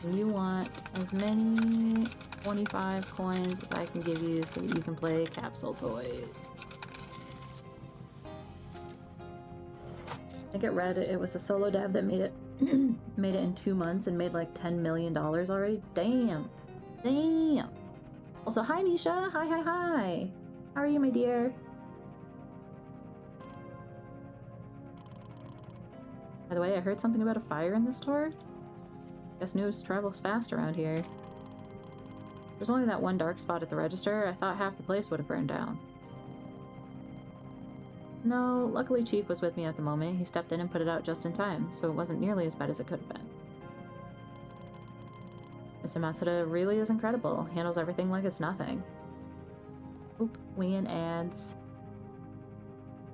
And you want as many 25 coins as I can give you so that you can play capsule toys. I think it read it was a solo dev that made it made it in 2 months and made like $10 million already. Damn. Damn. Also, hi Nisha. Hi, hi, hi. How are you, my dear? By the way, I heard something about a fire in the store. Guess news travels fast around here. There's only that one dark spot at the register. I thought half the place would have burned down. No, luckily Chief was with me at the moment. He stepped in and put it out just in time, so it wasn't nearly as bad as it could have been. Mr. Matsuda really is incredible. Handles everything like it's nothing. Oop, Wien adds.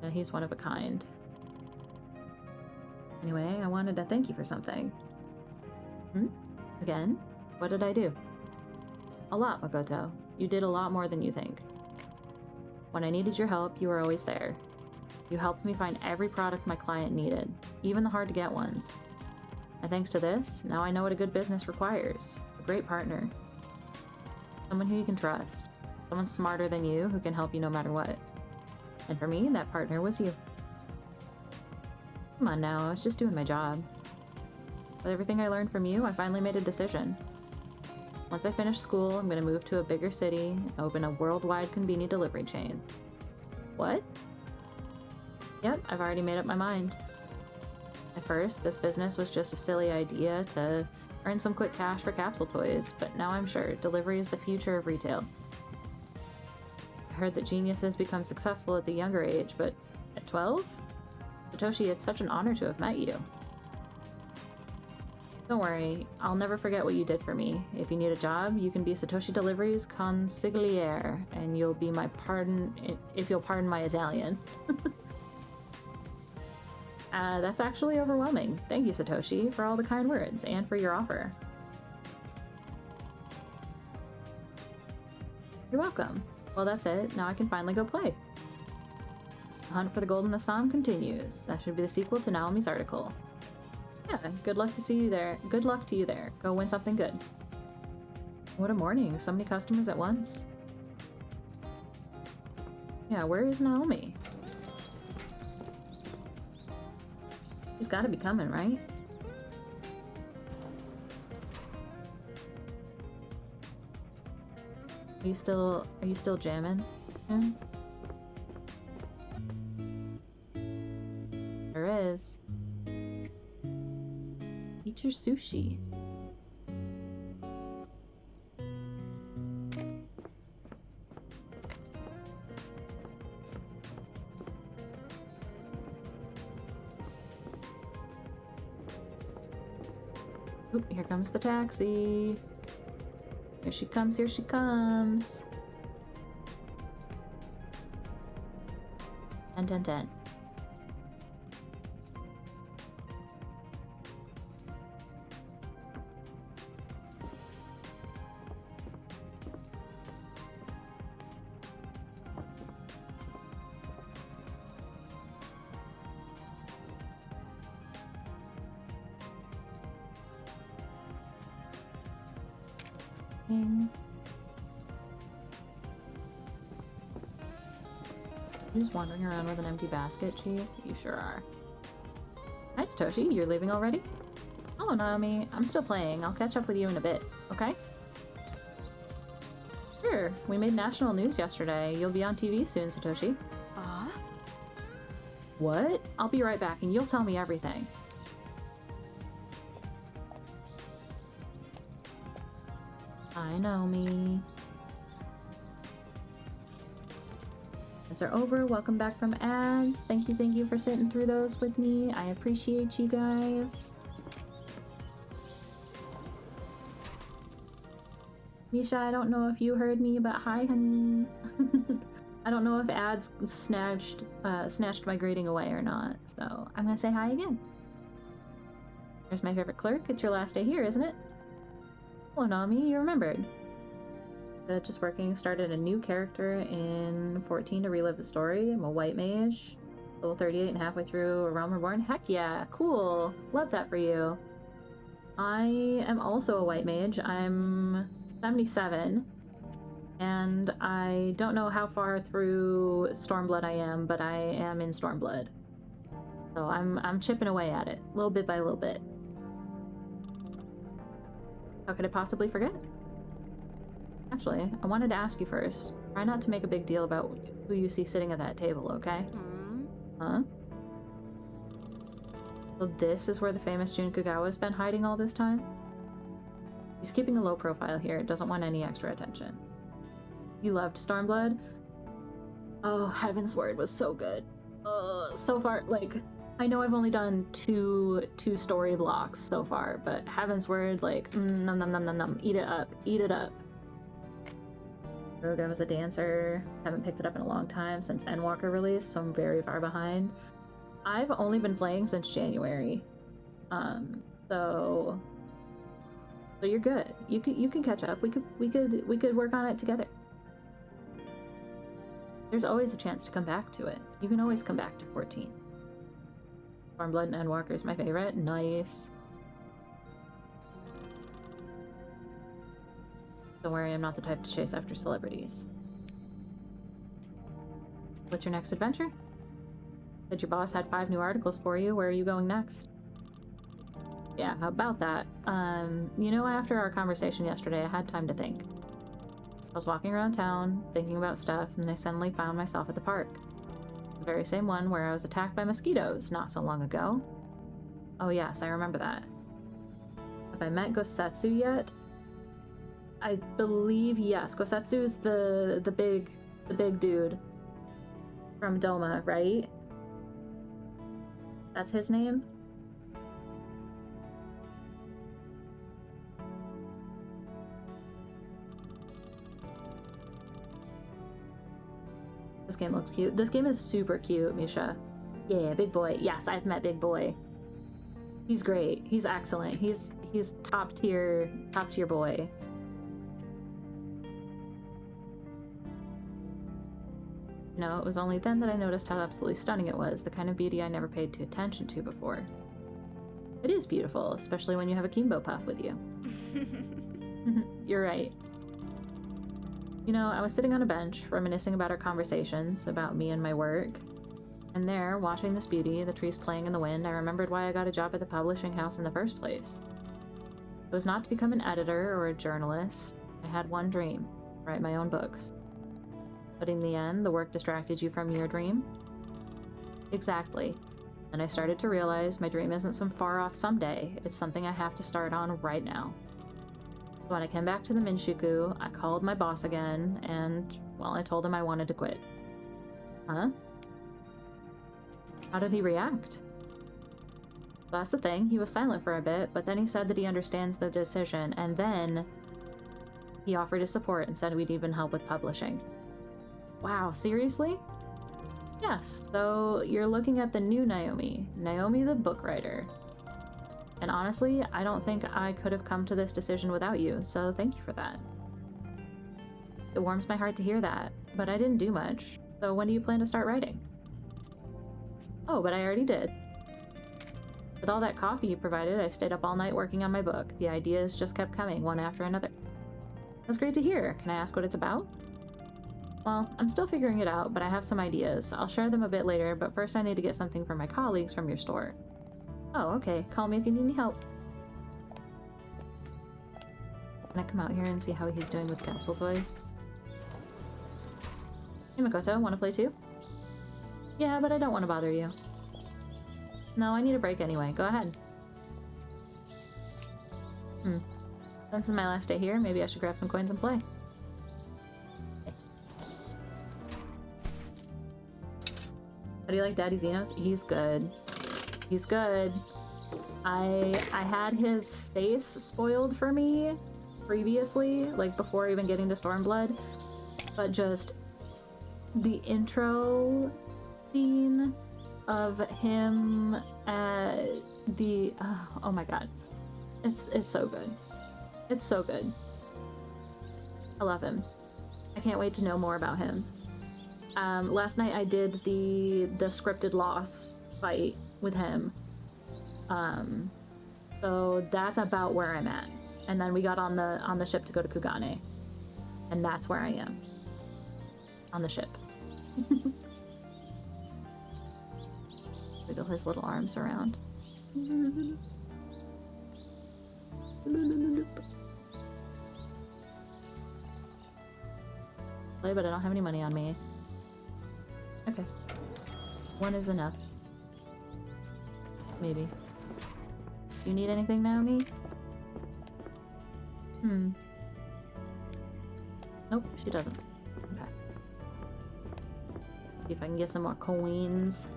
Yeah, he's one of a kind. Anyway, I wanted to thank you for something. Again? What did I do? A lot, Makoto. You did a lot more than you think. When I needed your help, you were always there. You helped me find every product my client needed, even the hard-to-get ones. And thanks to this, now I know what a good business requires. A great partner. Someone who you can trust. Someone smarter than you who can help you no matter what. And for me, that partner was you. Come on now, I was just doing my job. With everything I learned from you, I finally made a decision. Once I finish school, I'm going to move to a bigger city and open a worldwide konbini delivery chain. What? Yep, I've already made up my mind. At first, this business was just a silly idea to earn some quick cash for capsule toys, but now I'm sure delivery is the future of retail. I heard that geniuses become successful at the younger age, but at 12? Satoshi, it's such an honor to have met you. Don't worry, I'll never forget what you did for me. If you need a job, you can be Satoshi Delivery's consigliere, and you'll be my pardon if you'll pardon my Italian. That's actually overwhelming. Thank you, Satoshi, for all the kind words and for your offer. You're welcome. Well, that's it. Now I can finally go play. The hunt for the Golden Assam continues. That should be the sequel to Naomi's article. Yeah, good luck to see you there. Good luck to you there. Go win something good. What a morning. So many customers at once. Yeah, where is Naomi? He's got to be coming, right? Are you still jamming? Yeah. There is. Eat your sushi. Oop, here comes the taxi. Here she comes, here she comes. 10, 10, 10. You're just wandering around with an empty basket, Chief? You sure are. Hi, Satoshi. You're leaving already? Hello, Naomi. I'm still playing. I'll catch up with you in a bit, okay? Sure. We made national news yesterday. You'll be on TV soon, Satoshi. What? I'll be right back and you'll tell me everything. Hi, Naomi. Ads are over. Welcome back from ads. Thank you for sitting through those with me. I appreciate you guys. Misha, I don't know if you heard me, but hi, honey. I don't know if ads snatched my greeting away or not, so I'm gonna say hi again. Here's my favorite clerk. It's your last day here, isn't it? Hello, Nami. You remembered. Just working. Started a new character in 14 to relive the story. I'm a white mage. Level 38 and halfway through A Realm Reborn. Heck yeah. Cool. Love that for you. I am also a white mage. I'm 77. And I don't know how far through Stormblood I am, but I am in Stormblood. So I'm chipping away at it, little bit by little bit. How could I possibly forget? Actually, I wanted to ask you first. Try not to make a big deal about who you see sitting at that table, okay? Huh? So this is where the famous Jun Kagawa's been hiding all this time? He's keeping a low profile here, doesn't want any extra attention. You loved Stormblood? Oh, Heaven's Word was so good. So far, like, I know I've only done two story blocks so far, but Heaven's Word, like, num num num num num, eat it up, eat it up. Roga was a dancer. Haven't picked it up in a long time since Endwalker released, so I'm very far behind. I've only been playing since January, so you're good. You can catch up. We could work on it together. There's always a chance to come back to it. You can always come back to 14. Stormblood and Endwalker is my favorite. Nice. Don't worry, I'm not the type to chase after celebrities. What's your next adventure? Said your boss had 5 new articles for you. Where are you going next? Yeah, how about that? You know, after our conversation yesterday, I had time to think. I was walking around town, thinking about stuff, and I suddenly found myself at the park. The very same one where I was attacked by mosquitoes not so long ago. Oh yes, I remember that. Have I met Gosetsu yet? I believe yes. Gosetsu is the big dude from Doma, right? That's his name? This game looks cute. This game is super cute, Misha. Yeah, Big Boy. Yes, I've met Big Boy. He's great. He's excellent. He's top tier boy. No, it was only then that I noticed how absolutely stunning it was, the kind of beauty I never paid attention to before. It is beautiful, especially when you have a Kimbo Puff with you. You're right. You know, I was sitting on a bench, reminiscing about our conversations, about me and my work. And there, watching this beauty, the trees playing in the wind, I remembered why I got a job at the publishing house in the first place. It was not to become an editor or a journalist. I had one dream: write my own books. But in the end, the work distracted you from your dream? Exactly. And I started to realize my dream isn't some far-off someday, it's something I have to start on right now. So when I came back to the Minshuku, I called my boss again, and, well, I told him I wanted to quit. Huh? How did he react? That's the thing, he was silent for a bit, but then he said that he understands the decision, and then he offered his support and said we'd even help with publishing. Wow, seriously? Yes, so you're looking at the new Naomi, Naomi the book writer. And honestly, I don't think I could have come to this decision without you, so thank you for that. It warms my heart to hear that, but I didn't do much, so when do you plan to start writing? Oh, but I already did. With all that coffee you provided, I stayed up all night working on my book. The ideas just kept coming, one after another. That's great to hear. Can I ask what it's about? Well, I'm still figuring it out, but I have some ideas. I'll share them a bit later, but first I need to get something for my colleagues from your store. Oh, okay. Call me if you need any help. Can I come out here and see how he's doing with capsule toys? Hey, Makoto, wanna play too? Yeah, but I don't want to bother you. No, I need a break anyway. Go ahead. Since this is my last day here, maybe I should grab some coins and play. do you like Daddy Xenos? He's good. He's good. I had his face spoiled for me previously, like before even getting to Stormblood, but just the intro scene of him at the oh my god, it's so good. It's so good. I love him. I can't wait to know more about him. Last night I did the scripted loss fight with him. So that's about where I'm at. And then we got on the ship to go to Kugane. And that's where I am. On the ship. Wiggle his little arms around. Play, but I don't have any money on me. Okay. One is enough. Maybe. Do you need anything, Naomi? Nope, she doesn't. Okay. See if I can get some more coins.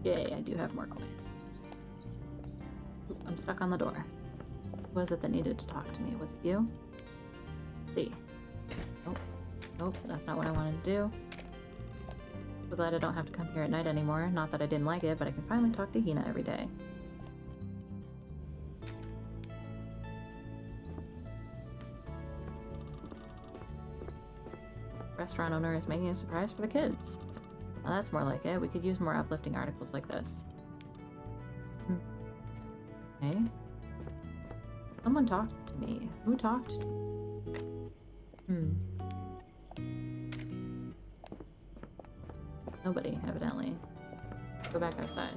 Yay, I do have more coins. Oop, I'm stuck on the door. Who was it that needed to talk to me? Was it you? See. Nope. Nope, that's not what I wanted to do. So glad I don't have to come here at night anymore. Not that I didn't like it, but I can finally talk to Hina every day. Restaurant owner is making a surprise for the kids. Well, that's more like it. We could use more uplifting articles like this. Okay. Someone talked to me. Who talked to me? Nobody, evidently. Go back outside.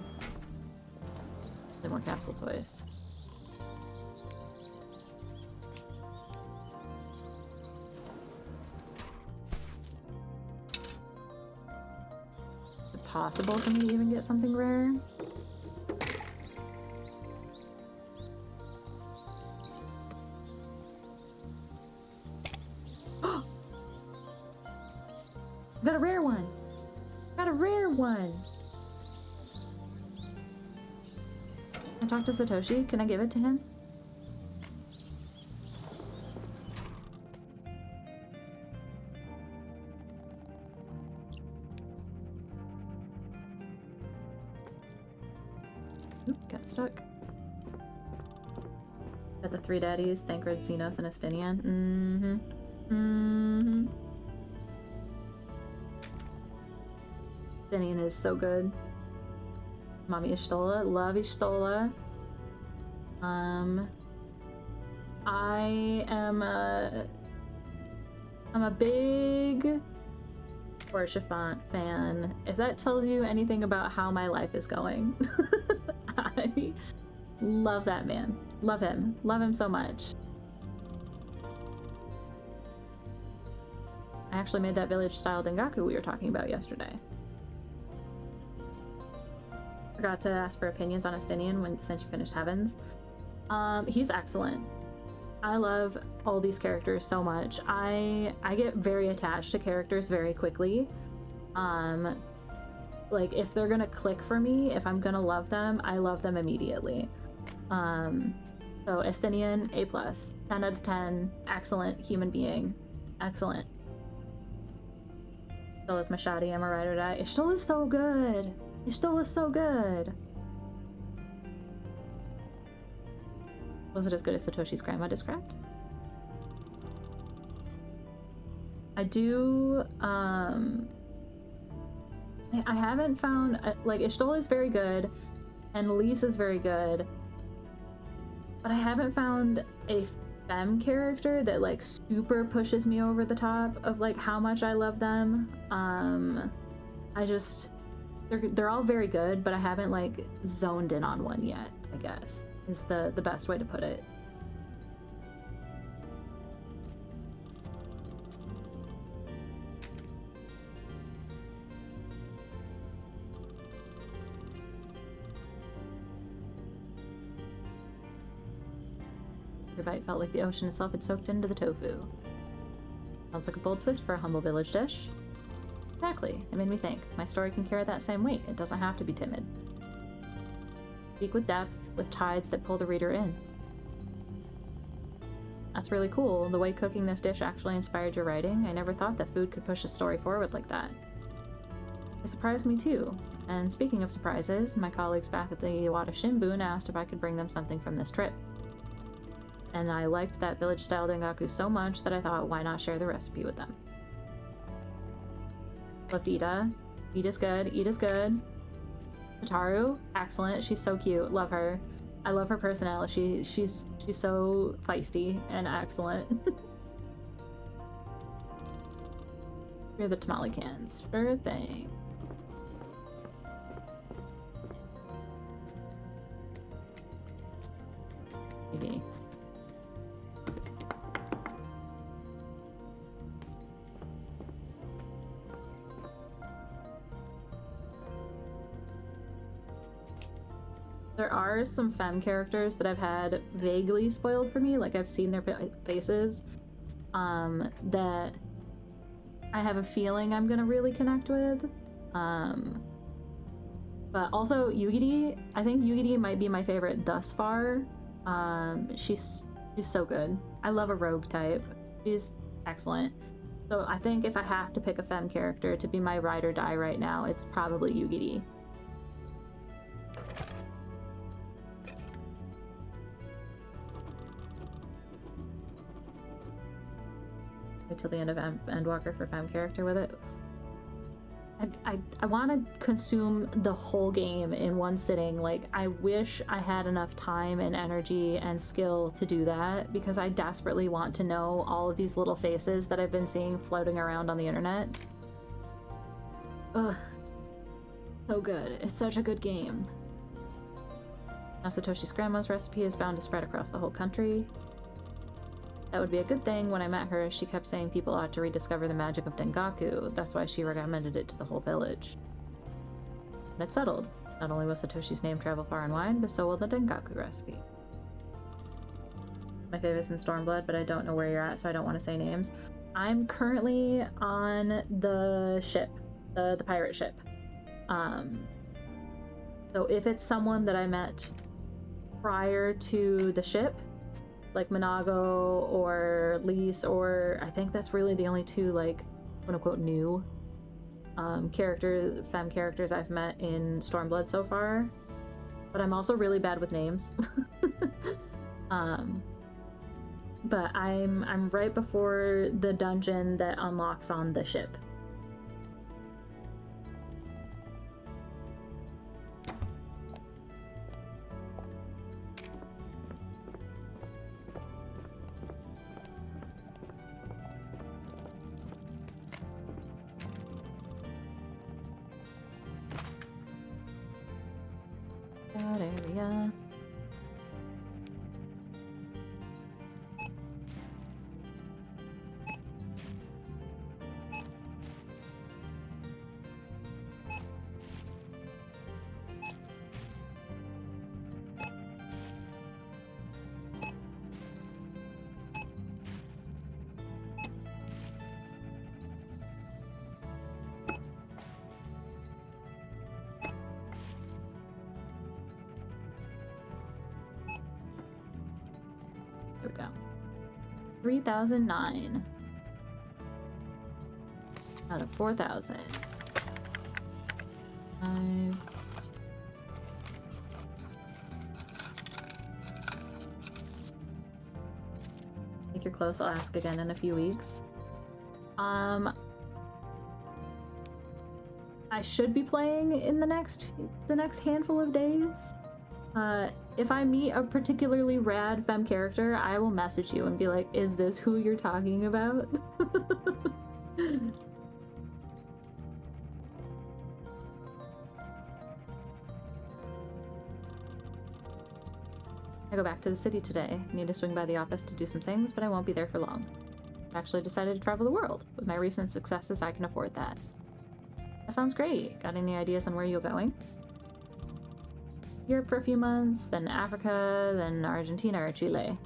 Play more capsule toys. Is it possible for me to even get something rare? Got a rare one! Got a rare one! I talked to Satoshi. Can I give it to him? Oop, got stuck. Got the three daddies, Thancred, Xenos, and Estinian. Estinian is so good. Mommy Ishtola, love Ishtola. I'm a big Porsche font fan. If that tells you anything about how my life is going. I love that man. Love him. Love him so much. I actually made that village style Dengaku we were talking about yesterday. Forgot to ask for opinions on Estinian since you finished Heavens. He's excellent. I love all these characters so much. I get very attached to characters very quickly. Like if they're gonna click for me, if I'm gonna love them, I love them immediately. So Estinian, A+, 10 out of 10, excellent human being, excellent. Ishtola's my shoddy, am I ride or die? Ishtola's so good. Ishtola's so good. Was it as good as Satoshi's grandma described? I do, I haven't found, like, Ishtola is very good, and Lise is very good, but I haven't found a femme character that, like, super pushes me over the top of, like, how much I love them. I just, they're all very good, but I haven't, like, zoned in on one yet, I guess, is the best way to put it. Every bite felt like the ocean itself had soaked into the tofu. Sounds like a bold twist for a humble village dish. Exactly. It made me think. My story can carry that same weight. It doesn't have to be timid. Speak with depth, with tides that pull the reader in. That's really cool. The way cooking this dish actually inspired your writing. I never thought that food could push a story forward like that. It surprised me too. And speaking of surprises, my colleagues back at the Iwata Shimbun asked if I could bring them something from this trip. And I liked that village-style dengaku so much that I thought, why not share the recipe with them? Loved Ida. Ida's good. Ida's good. Hataru, excellent. She's so cute. Love her. I love her personality. She's so feisty and excellent. Here are the tamale cans. Sure thing. Maybe. There are some femme characters that I've had vaguely spoiled for me, like I've seen their faces, that I have a feeling I'm gonna really connect with. But also Yugiri, I think Yugiri might be my favorite thus far. She's so good. I love a rogue type. She's excellent. So I think if I have to pick a femme character to be my ride or die right now, it's probably Yugiri. Till the end of Endwalker for femme character with it. I want to consume the whole game in one sitting. Like, I wish I had enough time and energy and skill to do that, because I desperately want to know all of these little faces that I've been seeing floating around on the internet. Ugh. So good. It's such a good game. Now Satoshi's grandma's recipe is bound to spread across the whole country. That would be a good thing. When I met her, she kept saying people ought to rediscover the magic of Dengaku. That's why she recommended it to the whole village. And it's settled. Not only will Satoshi's name travel far and wide, but so will the Dengaku recipe. My favorite's in Stormblood, but I don't know where you're at, so I don't want to say names. I'm currently on the ship, the pirate ship. So if it's someone that I met prior to the ship, like Monago or Lise, or I think that's really the only two, like, quote-unquote new femme characters I've met in Stormblood so far. But I'm also really bad with names. But I'm right before the dungeon that unlocks on the ship. That area. Here we go. 3,009 out of 4,000. 5. Think you're close. I'll ask again in a few weeks. I should be playing in the next handful of days. If I meet a particularly rad femme character, I will message you and be like, is this who you're talking about? I go back to the city today. Need to swing by the office to do some things, but I won't be there for long. I've actually decided to travel the world. With my recent successes, I can afford that. That sounds great. Got any ideas on where you're going? Europe for a few months, then Africa, then Argentina or Chile.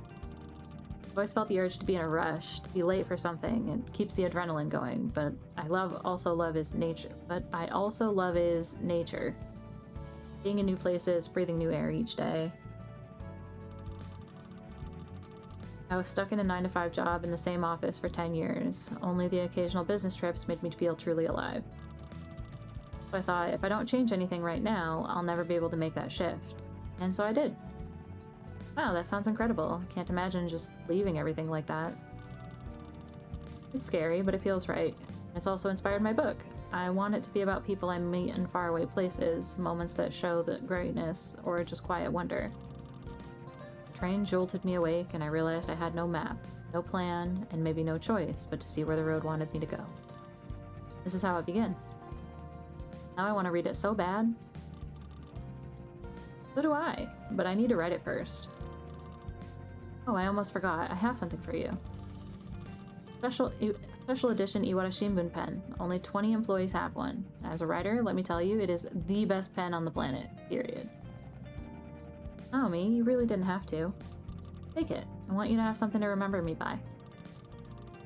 I've always felt the urge to be in a rush, to be late for something. It keeps the adrenaline going, but I also love is nature. Being in new places, breathing new air each day. I was stuck in a 9-to-5 job in the same office for 10 years. Only the occasional business trips made me feel truly alive. So I thought, if I don't change anything right now, I'll never be able to make that shift. And so I did. Wow, that sounds incredible. I can't imagine just leaving everything like that. It's scary, but it feels right. It's also inspired my book. I want it to be about people I meet in faraway places, moments that show the greatness or just quiet wonder. The train jolted me awake, and I realized I had no map, no plan, and maybe no choice but to see where the road wanted me to go. This is how it begins. Now I want to read it so bad. So do I, but I need to write it first. Oh, I almost forgot. I have something for you. Special edition Iwata Shimbun pen. Only 20 employees have one. As a writer, let me tell you, it is the best pen on the planet, period. Oh, me, you really didn't have to. Take it. I want you to have something to remember me by.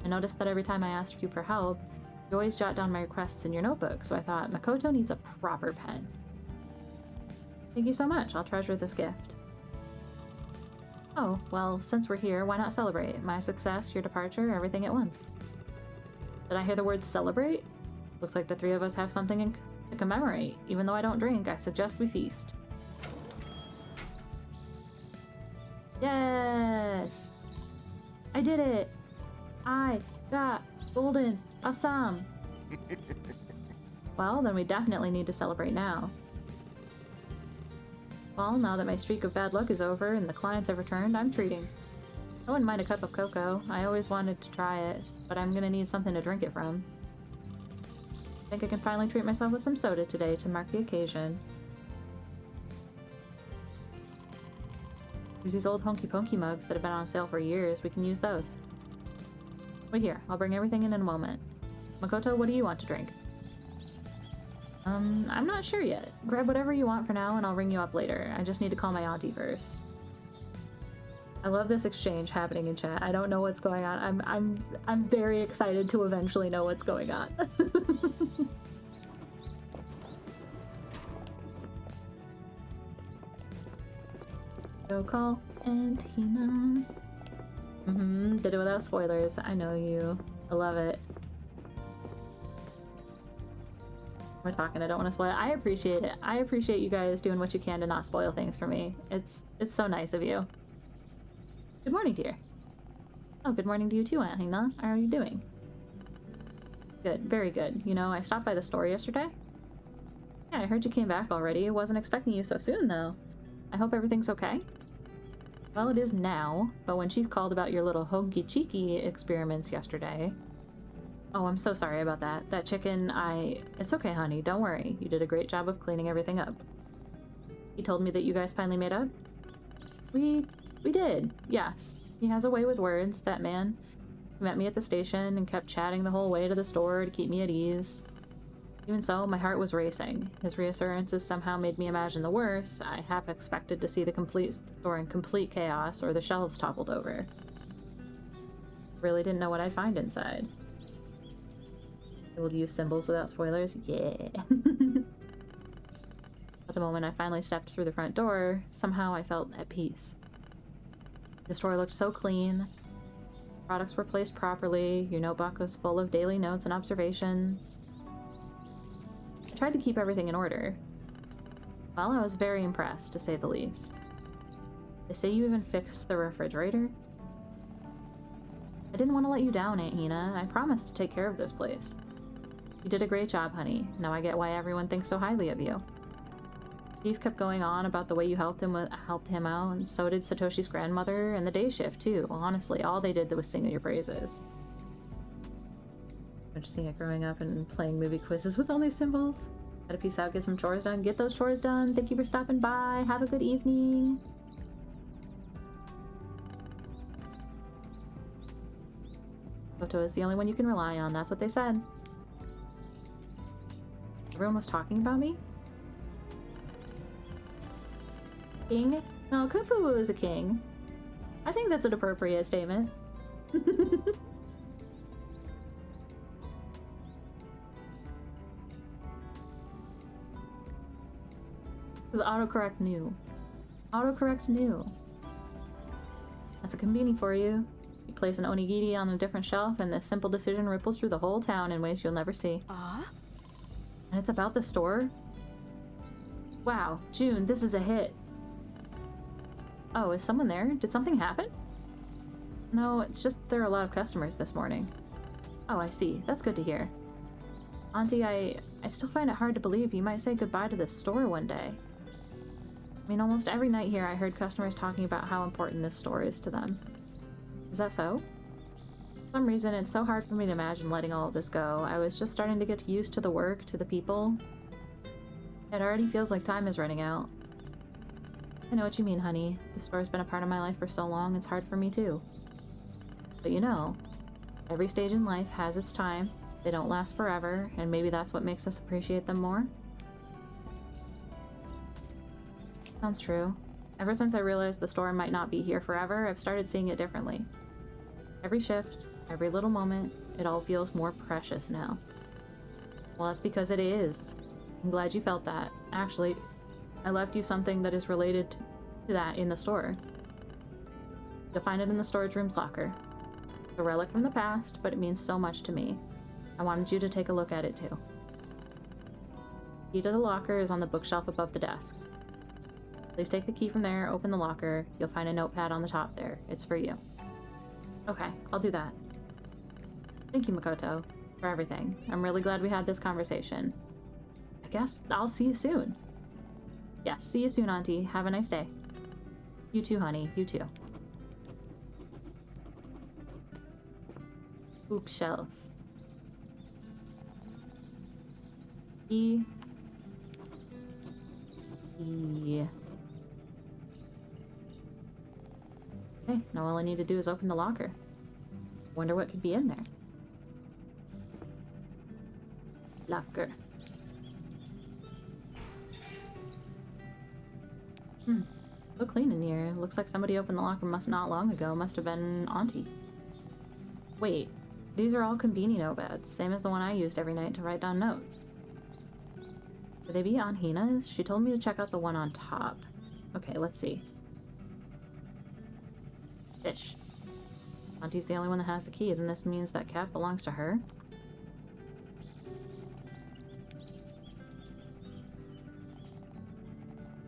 I noticed that every time I asked you for help, you always jot down my requests in your notebook, so I thought, Makoto needs a proper pen. Thank you so much. I'll treasure this gift. Oh, well, since we're here, why not celebrate? My success, your departure, everything at once. Did I hear the word celebrate? Looks like the three of us have something to commemorate. Even though I don't drink, I suggest we feast. Yes! I did it! I got golden Assam! Well, then we definitely need to celebrate now. Well, now that my streak of bad luck is over and the clients have returned, I'm treating. I wouldn't mind a cup of cocoa. I always wanted to try it, but I'm gonna need something to drink it from. I think I can finally treat myself with some soda today to mark the occasion. There's these old Honky Ponky mugs that have been on sale for years. We can use those. Wait here, I'll bring everything in a moment. Makoto, what do you want to drink? I'm not sure yet. Grab whatever you want for now and I'll ring you up later. I just need to call my auntie first. I love this exchange happening in chat. I don't know what's going on. I'm very excited to eventually know what's going on. Go call Antina. Did it without spoilers. I know you. I love it. We're talking. I don't want to spoil it. I appreciate it. I appreciate you guys doing what you can to not spoil things for me. It's so nice of you. Good morning, dear. Oh, good morning to you too, Aunt Hina. How are you doing? Good. Very good. You know, I stopped by the store yesterday. Yeah, I heard you came back already. I wasn't expecting you so soon, though. I hope everything's okay. Well, it is now, but when Chief called about your little hokey-cheeky experiments yesterday... Oh, I'm so sorry about that. That chicken, It's okay, honey. Don't worry. You did a great job of cleaning everything up. He told me that you guys finally made up? We did, yes. He has a way with words, that man. He met me at the station and kept chatting the whole way to the store to keep me at ease. Even so, my heart was racing. His reassurances somehow made me imagine the worst. I half expected to see the store in complete chaos or the shelves toppled over. Really didn't know what I'd find inside. Able to use symbols without spoilers? Yeah. At the moment I finally stepped through the front door, somehow I felt at peace. The store looked so clean. Products were placed properly. Your notebook was full of daily notes and observations. I tried to keep everything in order. Well, I was very impressed, to say the least. They say you even fixed the refrigerator? I didn't want to let you down, Aunt Hina. I promised to take care of this place. You did a great job, honey. Now I get why everyone thinks so highly of you. Steve kept going on about the way you helped him out, and so did Satoshi's grandmother, and the day shift, too. Honestly, all they did was sing your praises. I'm just seeing it growing up and playing movie quizzes with all these symbols. Gotta peace out, get some chores done. Get those chores done. Thank you for stopping by. Have a good evening. Koto is the only one you can rely on. That's what they said. Everyone was talking about me? King? No, Kung Fu is a king. I think that's an appropriate statement. Because autocorrect new. Autocorrect new. That's a konbini for you. You place an onigiri on a different shelf, and this simple decision ripples through the whole town in ways you'll never see. And it's about the store? Wow, June, this is a hit. Oh, is someone there? Did something happen? No, it's just there are a lot of customers this morning. Oh, I see. That's good to hear. Auntie, I still find it hard to believe you might say goodbye to this store one day. I mean, almost every night here I heard customers talking about how important this store is to them. Is that so? For some reason, it's so hard for me to imagine letting all of this go. I was just starting to get used to the work, to the people. It already feels like time is running out. I know what you mean, honey. The store's been a part of my life for so long, it's hard for me too. But you know, every stage in life has its time. They don't last forever, and maybe that's what makes us appreciate them more. Sounds true. Ever since I realized the store might not be here forever, I've started seeing it differently. Every shift, every little moment, it all feels more precious now. Well, that's because it is. I'm glad you felt that. Actually, I left you something that is related to that in the store. You'll find it in the storage room's locker. It's a relic from the past, but it means so much to me. I wanted you to take a look at it too. The key to the locker is on the bookshelf above the desk. Please take the key from there, open the locker. You'll find a notepad on the top there. It's for you. Okay, I'll do that. Thank you, Makoto, for everything. I'm really glad we had this conversation. I guess I'll see you soon. Yes, see you soon, Auntie. Have a nice day. You too, honey. You too. Bookshelf. E. Okay, now all I need to do is open the locker. Wonder what could be in there. Locker. Look clean in here. Looks like somebody opened the locker not long ago. Must have been Auntie. Wait, these are all konbini notepads, same as the one I used every night to write down notes. Could they be on Hina's? She told me to check out the one on top. Okay, let's see. Fish. Auntie's the only one that has the key, then this means that cat belongs to her?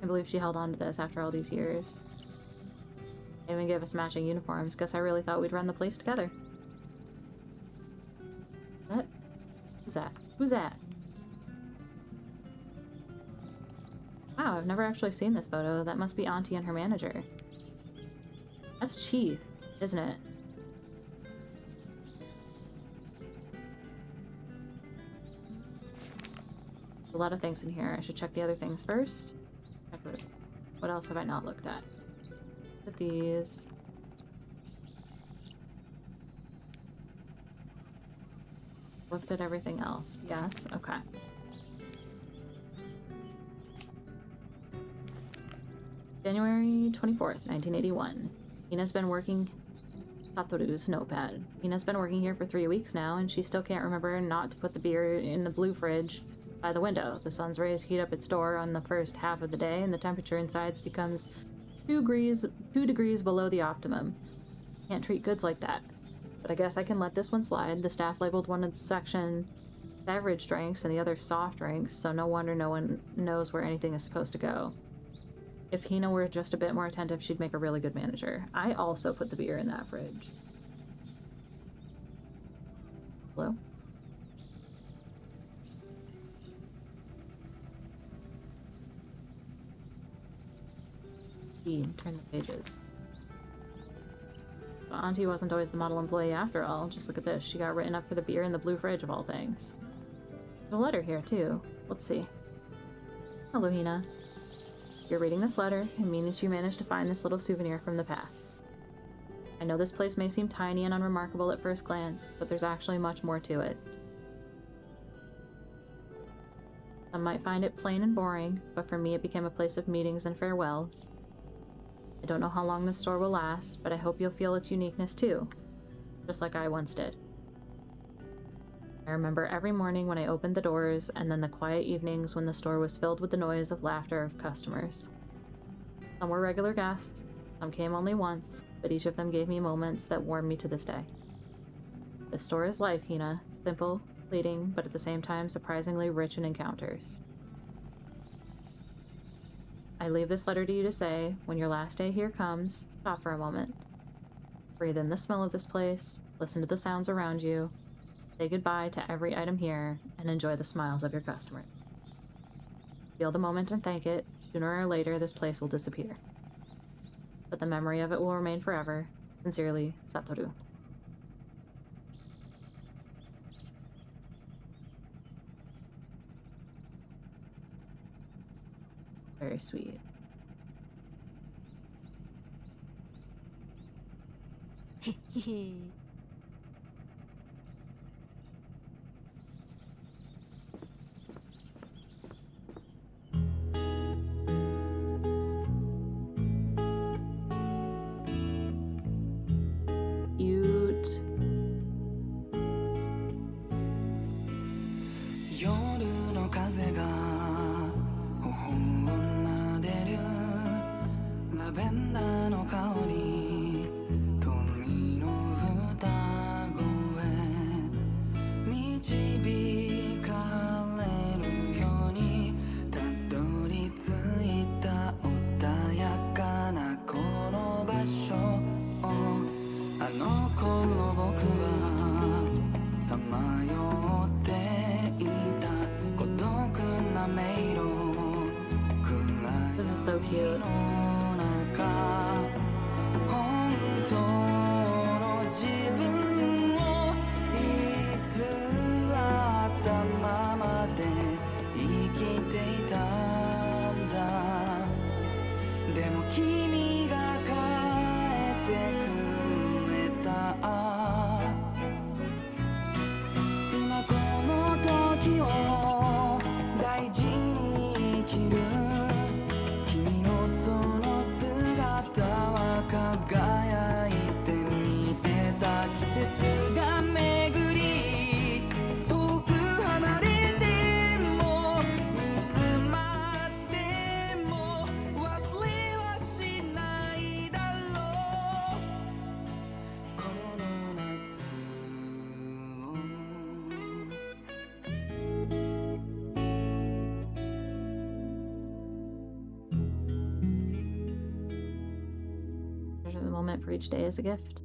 I believe she held on to this after all these years. They even gave us matching uniforms. Guess I really thought we'd run the place together. What? Who's that? Who's that? Wow, I've never actually seen this photo. That must be Auntie and her manager. That's Chief, isn't it? A lot of things in here. I should check the other things first. What else have I not looked at? Look at these. Looked at everything else. Yes, okay. January 24th, 1981. Hina's been working... Satoru's notepad. Hina's been working here for 3 weeks now, and she still can't remember not to put the beer in the blue fridge by the window. The sun's rays heat up its door on the first half of the day, and the temperature inside becomes 2 degrees below the optimum. Can't treat goods like that. But I guess I can let this one slide. The staff labeled one of the section beverage drinks and the other soft drinks, so no wonder no one knows where anything is supposed to go. If Hina were just a bit more attentive, she'd make a really good manager. I also put the beer in that fridge. Hello? Turn the pages. But Auntie wasn't always the model employee after all. Just look at this. She got written up for the beer in the blue fridge of all things. There's a letter here, too. Let's see. Hello, Hina. You're reading this letter. It means you managed to find this little souvenir from the past. I know this place may seem tiny and unremarkable at first glance, but there's actually much more to it. Some might find it plain and boring, but for me it became a place of meetings and farewells. I don't know how long this store will last, but I hope you'll feel its uniqueness too. just like I once did. I remember every morning when I opened the doors, and then the quiet evenings when the store was filled with the noise of laughter of customers. Some were regular guests, some came only once, but each of them gave me moments that warm me to this day. This store is life, Hina. Simple, fleeting, but at the same time surprisingly rich in encounters. I leave this letter to you to say, when your last day here comes, stop for a moment. Breathe in the smell of this place, listen to the sounds around you, say goodbye to every item here, and enjoy the smiles of your customers. Feel the moment and thank it. Sooner or later, this place will disappear. But the memory of it will remain forever. Sincerely, Satoru. Very sweet. Cute. 夜の風が頬を撫でるラベンダーの香り鳥の歌声導かれるようにたどり着いた穏やかなこの場所あの頃僕はさまよっていた孤独な迷路暗 This is so 闇 cute. の中本当の自分を偽ったままで生きていたんだでも君が帰ってくれた今この時を大事に生きる君のその姿は輝いて見えた季節が巡り遠く離れてもいつまでも忘れはしないだろうこの夏を Treasure the moment for each day as a gift.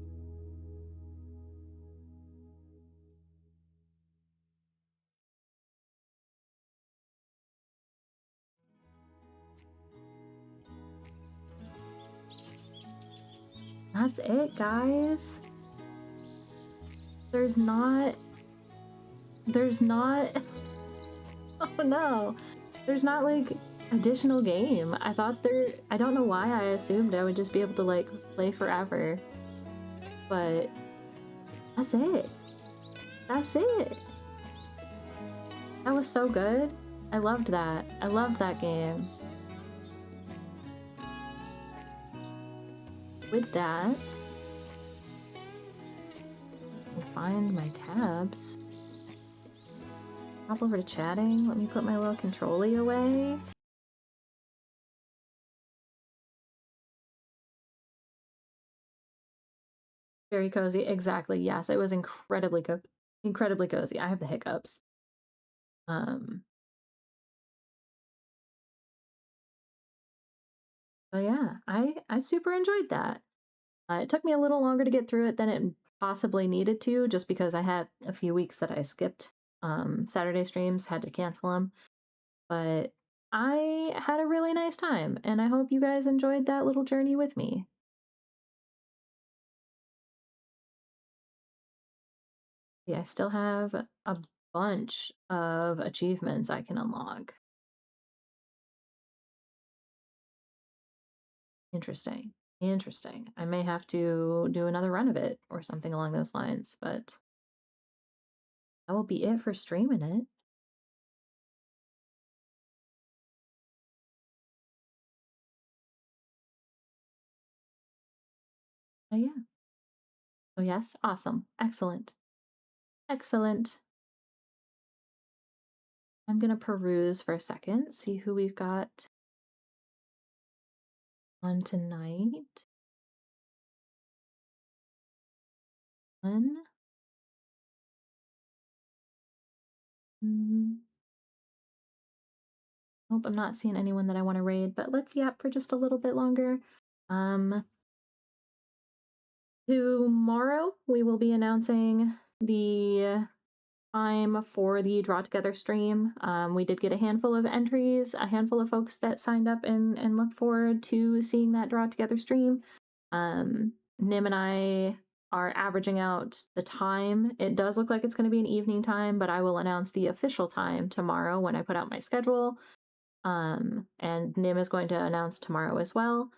That's it, guys. There's not. Oh no. There's not like additional game. I thought there. I don't know why I assumed I would just be able to like play forever. But that's it. That's it. That was so good. I loved that. I loved that game. With that, I'll find my tabs. Hop over to chatting. Let me put my little controller away. Very cozy. Exactly. Yes, it was incredibly incredibly cozy. I have the hiccups. Um, but yeah, I super enjoyed that. It took me a little longer to get through it than it possibly needed to, just because I had a few weeks that I skipped. Saturday streams, had to cancel them. But I had a really nice time, and I hope you guys enjoyed that little journey with me. Yeah, I still have a bunch of achievements I can unlock. Interesting. Interesting. I may have to do another run of it or something along those lines, but that will be it for streaming it. But yeah. Oh, yes? Awesome. Excellent. Excellent. I'm gonna peruse for a second, see who we've got on tonight. One. Mm, Nope, I'm not seeing anyone that I want to raid, but let's yap for just a little bit longer. Um, Tomorrow we will be announcing the time for the Draw Together stream. We did get a handful of entries, a handful of folks that signed up and look forward to seeing that Draw Together stream. Nim and I are averaging out the time. It does look like it's going to be an evening time, but I will announce the official time tomorrow when I put out my schedule. And Nim is going to announce tomorrow as well.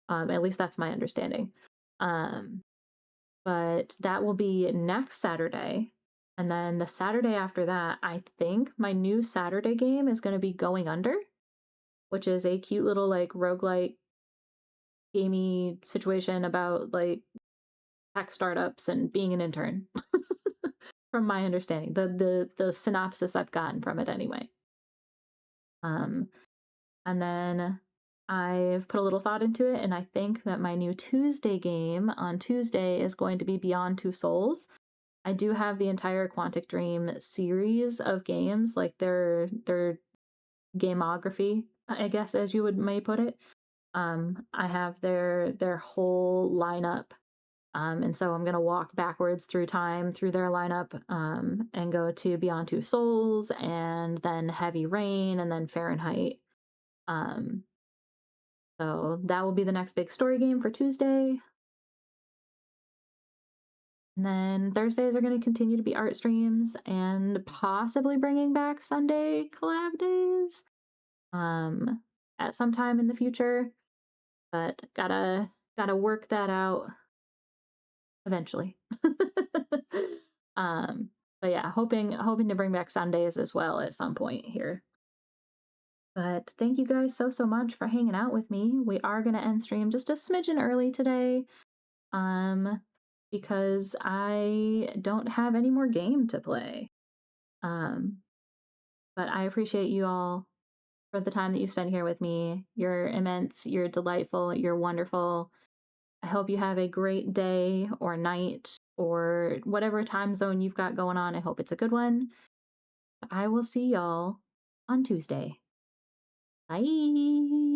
At least that's my understanding. Um, but that will be next Saturday. And then the Saturday after that, I think my new Saturday game is going to be Going Under, which is a cute little like roguelike gamey situation about like tech startups and being an intern. From my understanding, the synopsis I've gotten from it anyway. Um, and then I've put a little thought into it, and I think that my new Tuesday game on Tuesday is going to be Beyond Two Souls. I do have the entire Quantic Dream series of games, like their gamography, I guess, as you would may put it. I have their whole lineup, and so I'm gonna walk backwards through time through their lineup, and go to Beyond Two Souls, and then Heavy Rain, and then Fahrenheit. Um, so that will be the next big story game for Tuesday. And then Thursdays are going to continue to be art streams and possibly bringing back Sunday collab days um, at some time in the future. But gotta work that out eventually. um, but yeah, hoping to bring back Sundays as well at some point here. But thank you guys so much for hanging out with me. We are gonna end stream just a smidgen early today. Um, because I don't have any more game to play. Um, but I appreciate you all for the time that you spend here with me. You're immense, you're delightful, you're wonderful. I hope you have a great day or night or whatever time zone you've got going on. I hope it's a good one. I will see y'all on Tuesday. Bye.